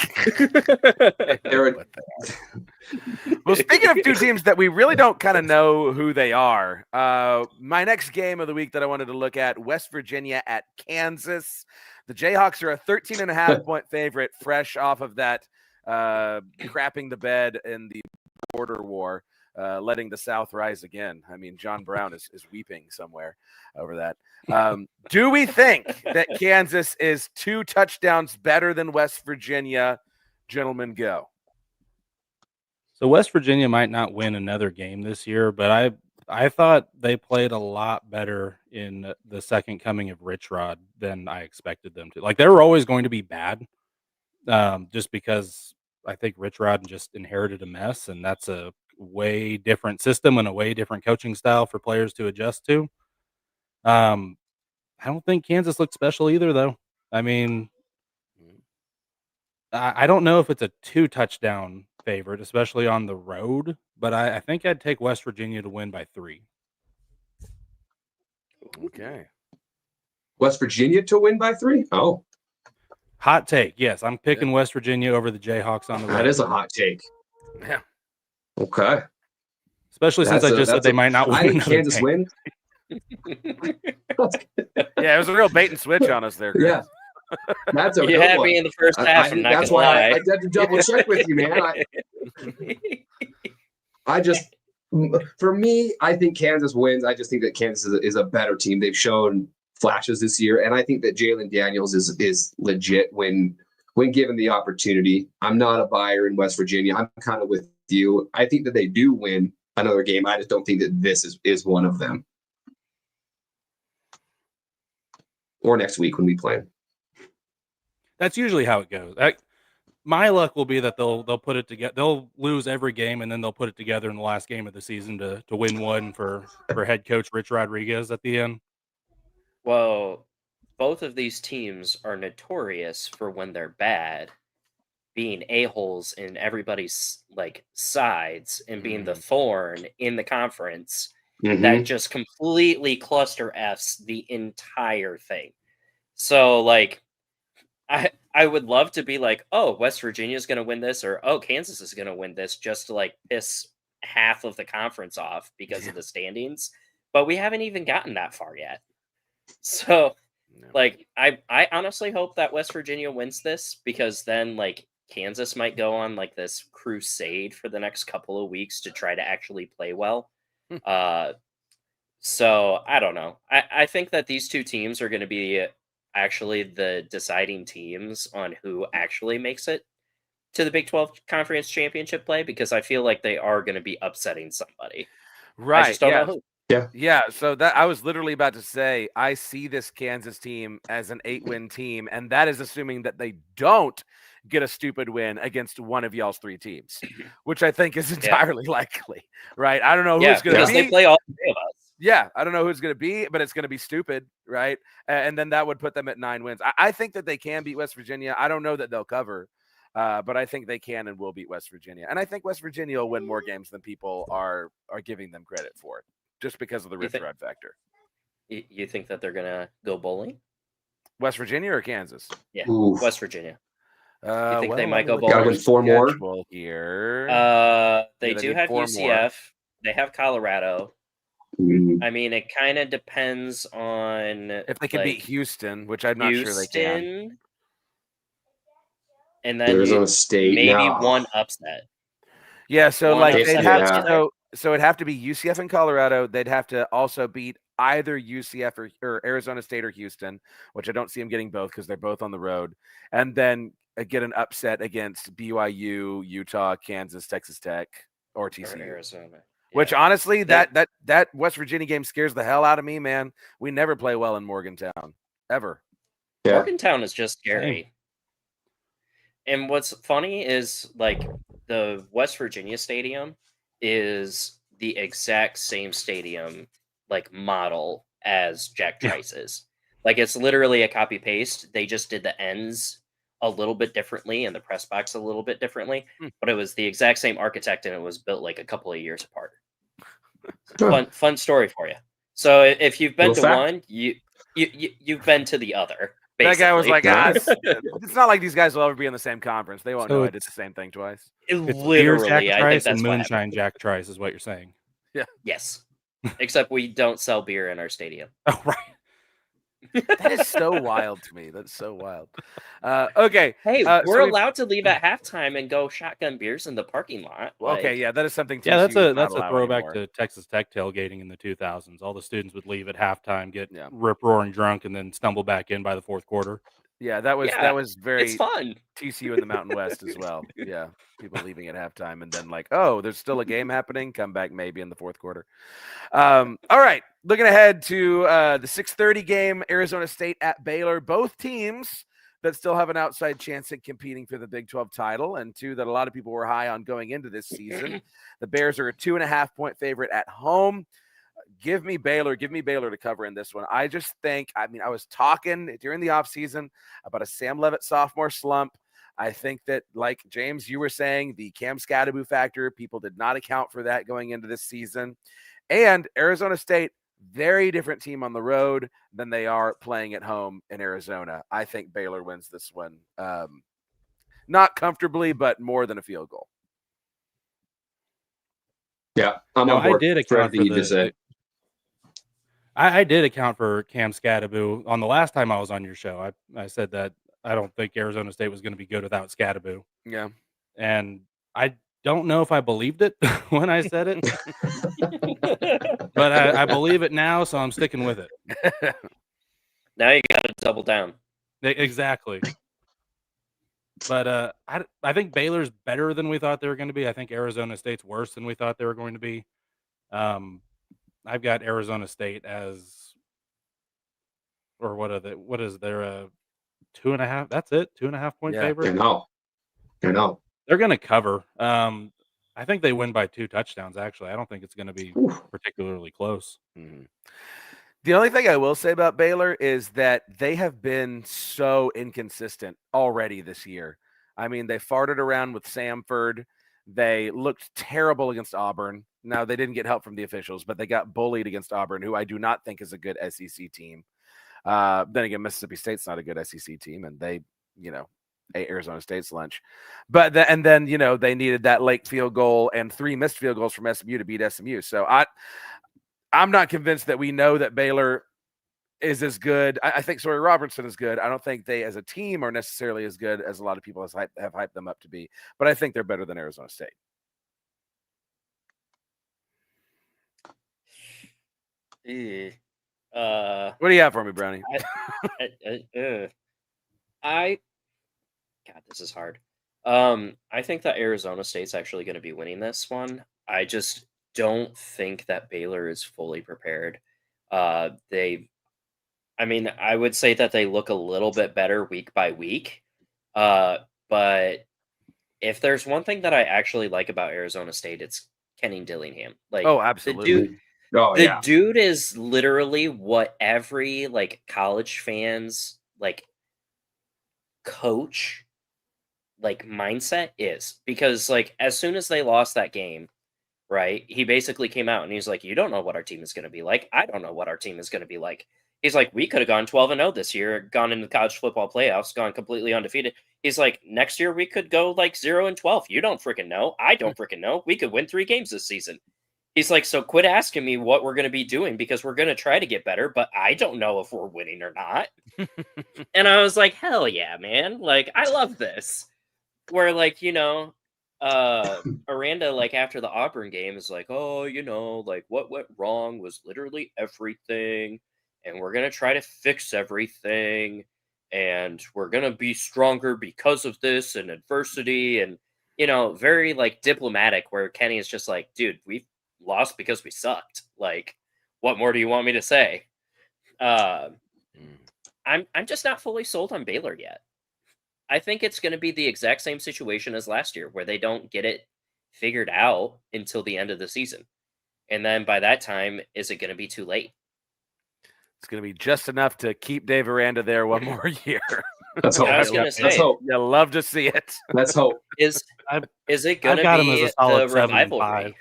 Well, speaking of 2 teams that we really don't kind of know who they are, my next game of the week that I wanted to look at, West Virginia at Kansas. The Jayhawks are a 13.5-point favorite, fresh off of that crapping the bed in the border war. Letting the South rise again. I mean, John Brown is weeping somewhere over that. Do we think that Kansas is 2 touchdowns better than West Virginia? Gentlemen, go. So West Virginia might not win another game this year, but I thought they played a lot better in the second coming of Rich Rod than I expected them to. Like, they were always going to be bad, just because I think Rich Rod just inherited a mess, and that's a way different system and a way different coaching style for players to adjust to. I don't think Kansas looked special either, though. I mean, I don't know if it's a 2 touchdown favorite, especially on the road, but I think I'd take West Virginia to win by 3. Okay. West Virginia to win by 3? Oh. Hot take. Yes, I'm picking West Virginia over the Jayhawks on the road. That is a hot take. Yeah. Okay. Especially since I just said they might not win. I think Kansas win. Yeah, it was a real bait and switch on us there, Chris. Yeah. That's a you had me in the first half. That's why I had to double check with you, man. I just, for me, I think Kansas wins. I just think that Kansas is a better team. They've shown flashes this year, and I think that Jalen Daniels is legit when given the opportunity. I'm not a buyer in West Virginia. I'm kind of with you. I think that they do win another game. I just don't think that this is one of them. Or next week when we play. That's usually how it goes. My luck will be that they'll put it together. They'll lose every game, and then they'll put it together in the last game of the season to win one for head coach Rich Rodriguez at the end. Well, both of these teams are notorious for when they're bad being a-holes in everybody's like sides and being the thorn in the conference that just completely cluster F's the entire thing. So like I would love to be like, oh, West Virginia's gonna win this, or oh, Kansas is gonna win this, just to like piss half of the conference off because of the standings. But we haven't even gotten that far yet. So like I honestly hope that West Virginia wins this, because then like Kansas might go on like this crusade for the next couple of weeks to try to actually play well. So I don't know. I think that these two teams are going to be actually the deciding teams on who actually makes it to the Big 12 Conference Championship play, because I feel like they are going to be upsetting somebody. I Right. just don't Yeah. know who. Yeah. So that I was literally about to say, I see this Kansas team as an 8-win team, and that is assuming that they don't get a stupid win against one of y'all's 3 teams, which I think is entirely likely. Right. I don't know who Yeah, it's going to because be. they play all 3 of us. Yeah, I don't know who it's going to be, but it's going to be stupid, right? And then that would put them at 9 wins. I think that they can beat West Virginia. I don't know that they'll cover, but I think they can and will beat West Virginia. And I think West Virginia will win more games than people are giving them credit for, just because of the Rich Rod factor. You think that they're going to go bowling? West Virginia or Kansas? Yeah, Oof. West Virginia. You think they Well, might go let me look at Gotta bowling? win 4 more. schedule here. They Yeah, they do need have 4 more. UCF. They have Colorado. Mm. I mean, it kind of depends on If they can like, beat Houston, which I'm not sure they can. Houston, and then Arizona State. maybe now. one upset. Yeah, so One like upset they'd have yeah. so it'd have to be UCF and Colorado. They'd have to also beat either UCF or Arizona State or Houston, which I don't see them getting both because they're both on the road, and then get an upset against BYU, Utah, Kansas, Texas Tech, or Or TCU. Arizona. Which Yeah. honestly, that West Virginia game scares the hell out of me, man. We never play well in Morgantown, ever. Yeah. Morgantown is just scary. And what's funny is like the West Virginia stadium is the exact same stadium like model as Jack Trice's. Like it's literally a copy paste. They just did the ends a little bit differently and the press box a little bit differently, but it was the exact same architect and it was built like a couple of years apart. Fun story for you. So if you've been to one, you've been to the other. Basically. That guy was like, it's not like these guys will ever be in the same conference. They won't know I did the same thing twice. It's Literally, Jack I think Trice that's and what Moonshine happened. Jack Trice is what you're saying. Yeah. Yes. Except we don't sell beer in our stadium. Oh, right. That is so wild to me. That's so wild. Okay. Hey, so we're allowed to leave at halftime and go shotgun beers in the parking lot. Okay, yeah, that is something. Yeah, that's TCU a does not that's a allow throwback anymore. to Texas Tech tailgating in the 2000s. All the students would leave at halftime, get Yeah. rip roaring drunk, and then stumble back in by the fourth quarter. Yeah, that was It's very fun. TCU in the Mountain West as well. Yeah, people leaving at halftime and then like, oh, there's still a game happening. Come back maybe in the fourth quarter. All right, looking ahead to the 6:30 game, Arizona State at Baylor. Both teams that still have an outside chance at competing for the Big 12 title, and two that a lot of people were high on going into this season. The Bears are a 2.5-point favorite at home. Give me Baylor to cover in this one. I just think, I was talking during the offseason about a Sam Levitt sophomore slump. I think that, like James, you were saying, the Cam Scadaboo factor, people did not account for that going into this season. And Arizona State, very different team on the road than they are playing at home in Arizona. I think Baylor wins this one. Not comfortably, but more than a field goal. Yeah, I'm on board. I did account for you just said. I did account for Cam Scadaboo on the last time I was on your show. I said that I don't think Arizona State was going to be good without Scadaboo. Yeah. And I don't know if I believed it when I said it, but I believe it now, so I'm sticking with it. Now you got to double down. Exactly. But I think Baylor's better than we thought they were going to be. I think Arizona State's worse than we thought they were going to be. I've got Arizona State as, or what is their 2.5? That's it, 2.5-point favorite. I know. They're going to cover. I think they win by 2 touchdowns. Actually, I don't think it's going to be particularly close. Mm-hmm. The only thing I will say about Baylor is that they have been so inconsistent already this year. I mean, they farted around with Samford. They looked terrible against Auburn. Now, they didn't get help from the officials, but they got bullied against Auburn, who I do not think is a good SEC team. Then again, Mississippi State's not a good SEC team, and they, ate Arizona State's lunch. But then they needed that late field goal and 3 missed field goals from SMU to beat SMU. So I'm not convinced that we know that Baylor is as good. I think Sawyer Robertson is good. I don't think they as a team are necessarily as good as a lot of people have hyped them up to be, but I think they're better than Arizona State. What do you have for me, Brownie? God, this is hard. I think that Arizona State's actually going to be winning this one. I just don't think that Baylor is fully prepared. I would say that they look a little bit better week by week. But if there's one thing that I actually like about Arizona State, it's Kenny Dillingham. Like, Oh, absolutely. The dude is literally what every college fans coach mindset is, because as soon as they lost that game, right, he basically came out and he's like, you don't know what our team is going to be like. I don't know what our team is going to be like. He's like, we could have gone 12-0 this year, gone into the college football playoffs, gone completely undefeated. He's like, next year we could go 0-12. You don't freaking know. I don't freaking know. We could win 3 games this season. He's like, so quit asking me what we're going to be doing, because we're going to try to get better, but I don't know if we're winning or not. And I was like, hell yeah, man. I love this. Where Aranda, after the Auburn game, is like, oh, what went wrong was literally everything, and we're gonna try to fix everything, and we're gonna be stronger because of this and adversity, and very diplomatic. Where Kenny is just like, dude, we lost because we sucked. What more do you want me to say? I'm just not fully sold on Baylor yet. I think it's going to be the exact same situation as last year, where they don't get it figured out until the end of the season. And then by that time, is it going to be too late? It's going to be just enough to keep Dave Aranda there one more year. Let's hope. I was going to say, let's hope. You'll love to see it. Let's hope. Is it going to got him be as a solid the 7 and rivalry?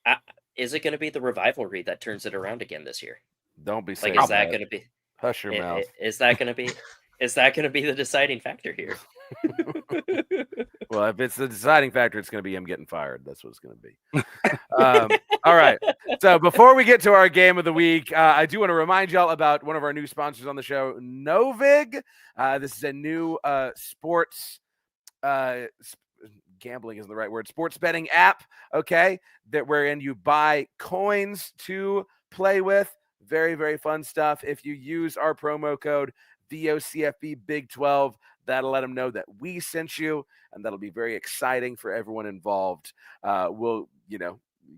5. Is it going to be the rivalry that turns it around again this year? Don't be saying is that going to be? Hush your mouth. Is that going to be? Is that going to be the deciding factor here? Well, if it's the deciding factor, it's going to be him getting fired. That's what it's going to be. All right. So before we get to our game of the week, I do want to remind y'all about one of our new sponsors on the show, Novig. This is a new sports gambling isn't the right word. Sports betting app. Okay, wherein you buy coins to play with. Very, very fun stuff. If you use our promo code VOCFB Big 12, that'll let them know that we sent you, and that'll be very exciting for everyone involved. We'll,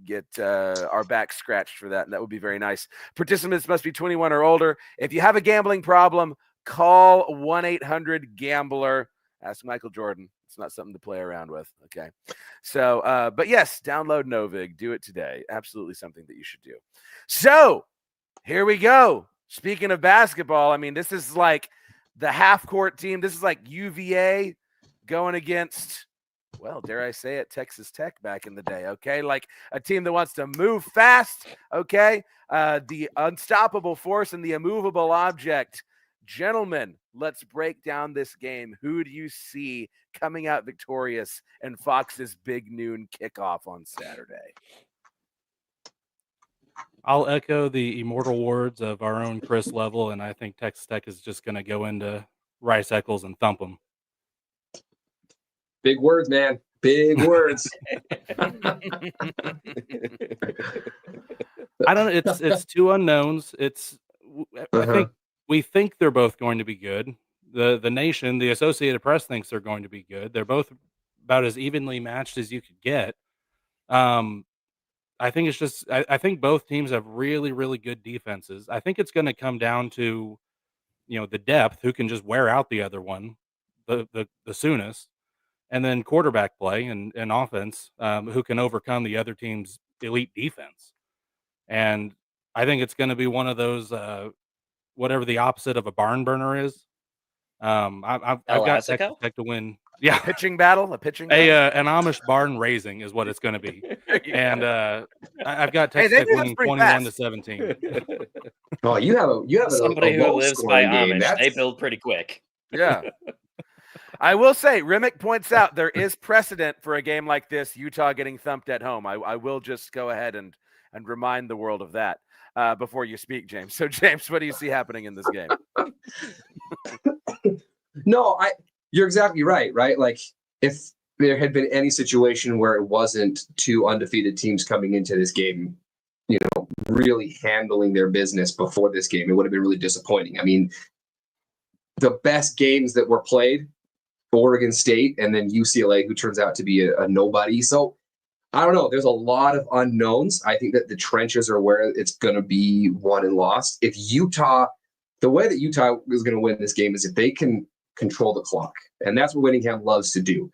get our back scratched for that, and that would be very nice. Participants must be 21 or older. If you have a gambling problem, call 1-800-GAMBLER. Ask Michael Jordan. It's not something to play around with. Okay. So, but yes, download Novig. Do it today. Absolutely something that you should do. So here we go. Speaking of basketball, I mean, this is like the half-court team. This is like UVA going against, well, dare I say it, Texas Tech back in the day, okay? Like a team that wants to move fast, okay? The unstoppable force and the immovable object. Gentlemen, let's break down this game. Who do you see coming out victorious in Fox's big noon kickoff on Saturday? I'll echo the immortal words of our own Chris Level, and I think Texas Tech is just going to go into Rice Eccles and thump them. Big words, man. Big words. I don't know. It's two unknowns. I think we think they're both going to be good. The nation, the Associated Press thinks they're going to be good. They're both about as evenly matched as you could get. I think it's just I think both teams have really, really good defenses. I think it's going to come down to, the depth, who can just wear out the other one the soonest, and then quarterback play and offense, who can overcome the other team's elite defense. And I think it's going to be one of those, whatever the opposite of a barn burner is. I've El got Texas Asico? Tech to win. Yeah, A pitching battle. an Amish barn raising is what it's going to be, There you and go. I've got Hey, Texas they Tech do this winning pretty 21-17. Oh, you have a Somebody who low lives by scoring game. Amish, they That's build pretty quick. Yeah. I will say, Remick points out there is precedent for a game like this, Utah getting thumped at home. I will just go ahead and remind the world of that before you speak, James. So, James, what do you see happening in this game? no, you're exactly right, right? Like if there had been any situation where it wasn't two undefeated teams coming into this game, really handling their business before this game, it would have been really disappointing. I mean, the best games that were played, Oregon State and then UCLA, who turns out to be a nobody. So I don't know. There's a lot of unknowns. I think that the trenches are where it's going to be won and lost. If Utah, the way that Utah is going to win this game is if they can control the clock. And that's what Whittingham loves to do.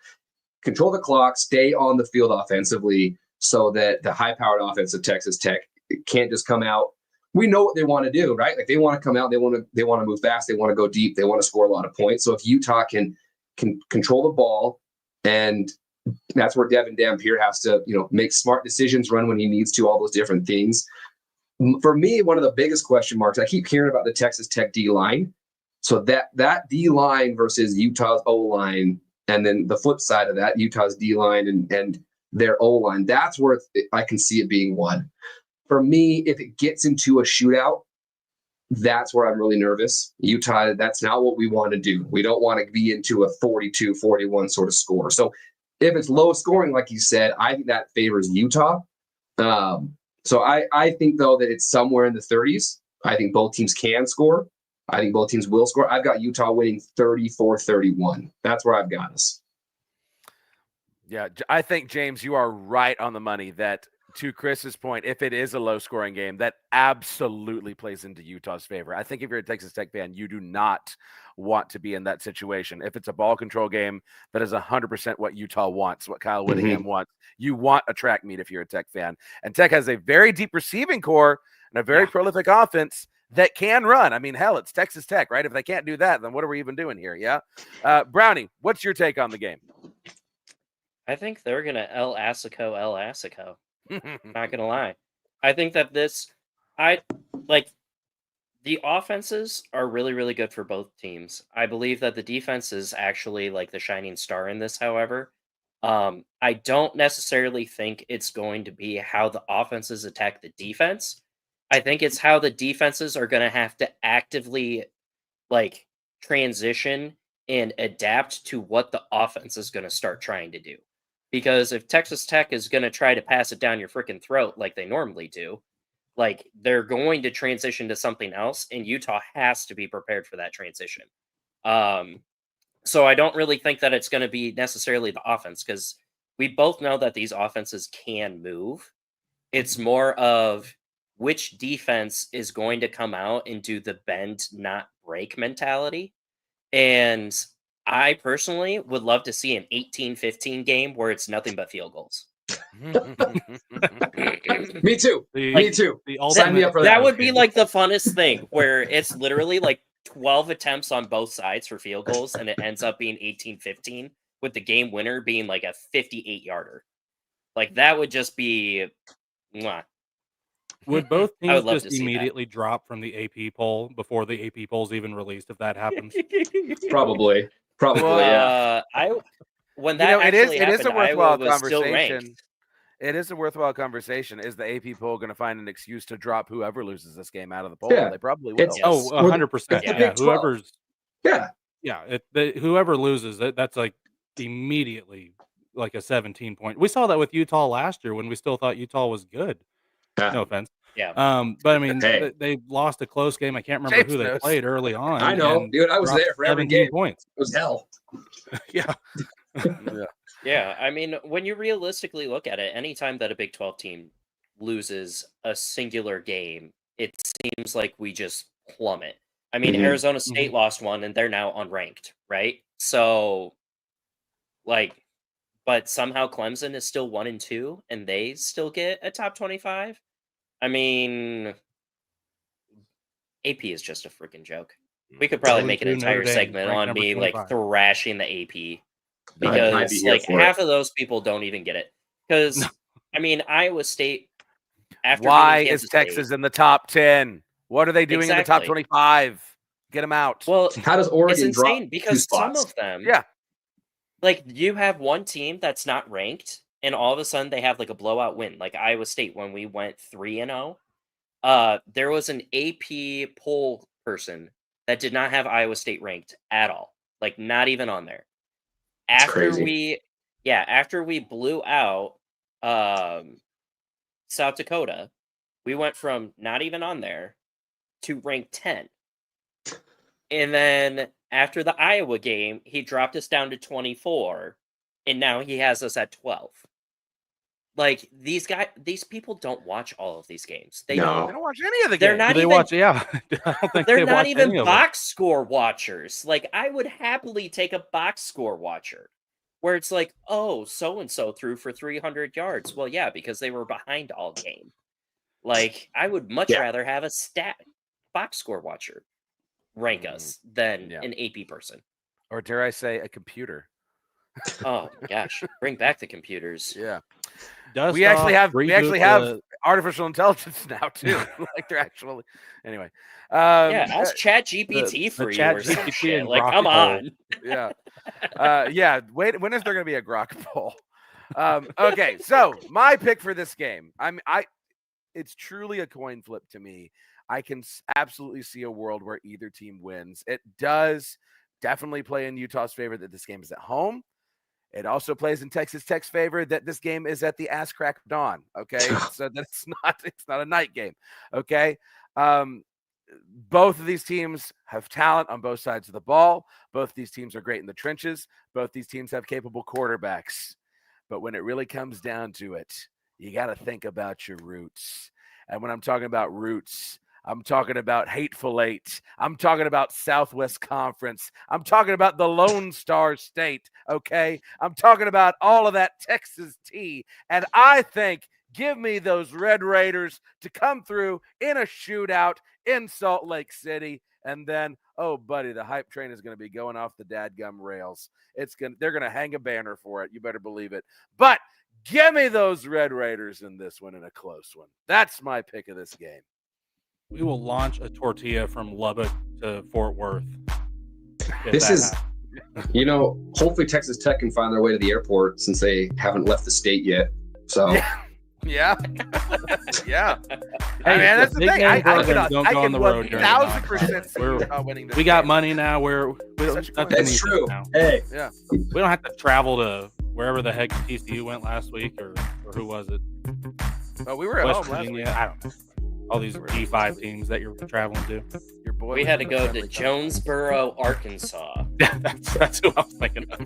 Control the clock, stay on the field offensively so that the high-powered offense of Texas Tech can't just come out. We know what they want to do, right? Like they want to come out, they want to move fast, they want to go deep, they want to score a lot of points. So if Utah can control the ball, and that's where Devin Dampier has to, make smart decisions, run when he needs to, all those different things. For me, one of the biggest question marks, I keep hearing about the Texas Tech D-line. So that D-line versus Utah's O-line, and then the flip side of that, Utah's D-line and their O-line, that's where I can see it being won. For me, if it gets into a shootout, that's where I'm really nervous. Utah, that's not what we want to do. We don't want to be into a 42-41 sort of score. So if it's low scoring, like you said, I think that favors Utah. So I think, though, that it's somewhere in the 30s. I think both teams can score. I think both teams will score. I've got Utah winning 34-31. That's where I've got us. Yeah, I think, James, you are right on the money that, to Chris's point, if it is a low-scoring game, that absolutely plays into Utah's favor. I think if you're a Texas Tech fan, you do not want to be in that situation. If it's a ball control game, that is 100% what Utah wants, what Kyle Whittingham wants. You want a track meet if you're a Tech fan. And Tech has a very deep receiving core and a very prolific offense that can run. I mean, hell, it's Texas Tech, right? If they can't do that, then what are we even doing here? Yeah. Brownie, what's your take on the game? I think they're going to El Asico. Not gonna lie. I think that the offenses are really, really good for both teams. I believe that the defense is actually like the shining star in this, however. I don't necessarily think it's going to be how the offenses attack the defense. I think it's how the defenses are gonna have to actively transition and adapt to what the offense is gonna start trying to do. Because if Texas Tech is going to try to pass it down your freaking throat like they normally do, they're going to transition to something else, and Utah has to be prepared for that transition. So I don't really think that it's going to be necessarily the offense, because we both know that these offenses can move. It's more of which defense is going to come out and do the bend, not break mentality. And I personally would love to see an 18-15 game where it's nothing but field goals. Me too. Me too. Sign me up for that. That would be like the funnest thing, where it's literally like 12 attempts on both sides for field goals, and it ends up being 18-15, with the game winner being like a 58-yarder. Like that would just be. Mwah. Would both teams love just to see immediately drop from the AP poll before the AP poll's even released if that happens? Probably, Well, yeah. When that it actually is happened, a worthwhile Iowa was still conversation. ranked. It is a worthwhile conversation. Is the AP poll going to find an excuse to drop whoever loses this game out of the poll? Yeah. They probably will. It's- Oh, 100%. It's the Yeah, Big 12. whoever's whoever loses, that's like immediately like a 17-point. We saw that with Utah last year when we still thought Utah was good. No offense. Yeah. But I mean, Hey. they lost a close game. I can't remember James who they knows. played early on. I know, and dude. I was dropped there for every 17 game. points. It was hell. Yeah. Yeah, I mean, when you realistically look at it, anytime that a Big 12 team loses a singular game, it seems like we just plummet. I mean, Arizona State lost one, and they're now unranked, right? So, but somehow Clemson is still 1-2, and they still get a top 25. I mean, AP is just a freaking joke. We could probably make an 22 Notre entire Dame, segment ranked on number me like 25. thrashing the AP I'd because be here like for half it. of those people don't even get it. Because I mean, Iowa State after Why beating is Kansas Texas State, in the top 10? What are they doing in the top Exactly. 25? Get them out. well, How does it's Oregon drop insane 2 because some spots? of them, Yeah. like you have one team that's not ranked, and all of a sudden they have like a blowout win, like Iowa State when we went 3-0. There was an AP poll person that did not have Iowa State ranked at all, like not even on there. Crazy. After we blew out South Dakota, we went from not even on there to rank 10. And then after the Iowa game, he dropped us down to 24, and now he has us at 12. Like these people don't watch all of these games. They No. They don't watch any of the They're games. not Do they even watch? Yeah, I don't think they're they not watch even any of them. box score watchers. Like I would happily take a box score watcher where it's like, oh, so and so threw for 300 yards. Well, yeah, because they were behind all game. Like I would much Yeah. rather have a stat box score watcher rank us than Yeah. an AP person. Or dare I say a computer. Oh my gosh, bring back the computers. Yeah. Dust We actually off, have reboot artificial intelligence now too. Like they're actually anyway. Yeah, ask Chat GPT the for you Chat or some GPT shit. and Like, Grok come poll. on. Yeah. Yeah. Wait, when is there going to be a Grok poll? Okay, so my pick for this game, it's truly a coin flip to me. I can absolutely see a world where either team wins. It does definitely play in Utah's favor that this game is at home. It also plays in Texas Tech's favor that this game is at the ass crack of dawn. Okay, so that's it's not a night game. Okay. Both of these teams have talent on both sides of the ball. Both these teams are great in the trenches. Both these teams have capable quarterbacks. But when it really comes down to it, you got to think about your roots. And when I'm talking about roots, I'm talking about Hateful Eight. I'm talking about Southwest Conference. I'm talking about the Lone Star State, okay? I'm talking about all of that Texas tea. And I think give me those Red Raiders to come through in a shootout in Salt Lake City. And then, oh, buddy, the hype train is going to be going off the dadgum rails. They're going to hang a banner for it. You better believe it. But give me those Red Raiders in this one, in a close one. That's my pick of this game. We will launch a tortilla from Lubbock to Fort Worth. This is, hopefully Texas Tech can find their way to the airport since they haven't left the state yet. So, yeah. Yeah. Hey, Man, that's the big thing. name I programs don't can go on the road during the 1,000% see We're- Utah winning this We got game. money now. We don't. Such a That's coin. It's easy true. now. Hey, We don't have to travel to wherever the heck TCU went last week, or who was it? Oh, we were at West home last Virginia. week. I don't know. All these G5 teams that you're traveling to. Your boy We was had to in go the to friendly Jonesboro, Arkansas. That's who I was thinking of.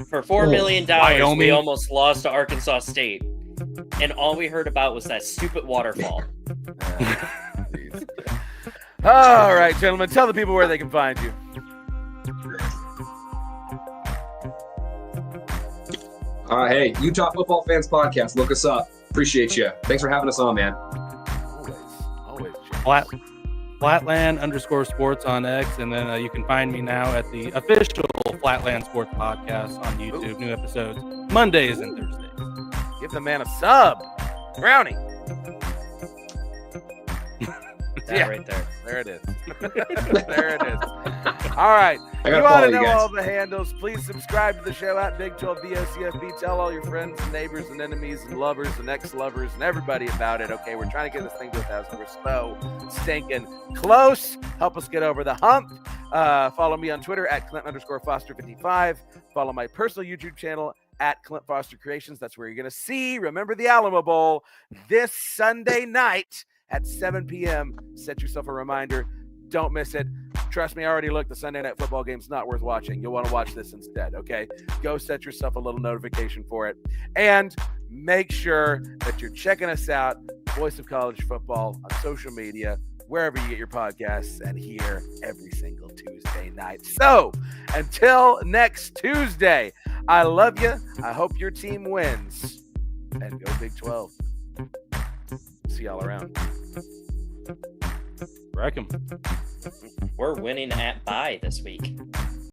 For $4 million, we Wyoming. almost lost to Arkansas State. And all we heard about was that stupid waterfall. Jeez. All right, gentlemen, tell the people where they can find you. hey, Utah Football Fans Podcast. Look us up. Appreciate you. Thanks for having us on, man. Always. Flatland_sports on X, and then you can find me now at the official Flatland Sports Podcast on YouTube. New episodes Mondays and Thursdays. Give the man a sub. Brownie. That right there. There it is. There it is. All right. I You gotta want follow to you know guys. all the handles. Please subscribe to the show at Big 12 BOCFB. Tell all your friends and neighbors and enemies and lovers and ex-lovers and everybody about it. Okay, we're trying to get this thing to 1,000. We're so stinking close. Help us get over the hump. Follow me on Twitter at Clint_Foster55. Follow my personal YouTube channel at Clint Foster Creations. That's where you're going to see, remember the Alamo Bowl this Sunday night at 7 p.m. Set yourself a reminder. Don't miss it. Trust me, I already looked. The Sunday night football game's not worth watching. You'll want to watch this instead, okay? Go set yourself a little notification for it. And make sure that you're checking us out, Voice of College Football, on social media, wherever you get your podcasts, and here every single Tuesday night. So, until next Tuesday, I love you. I hope your team wins. And go Big 12. See y'all around. Wreck 'em. We're winning at bye this week.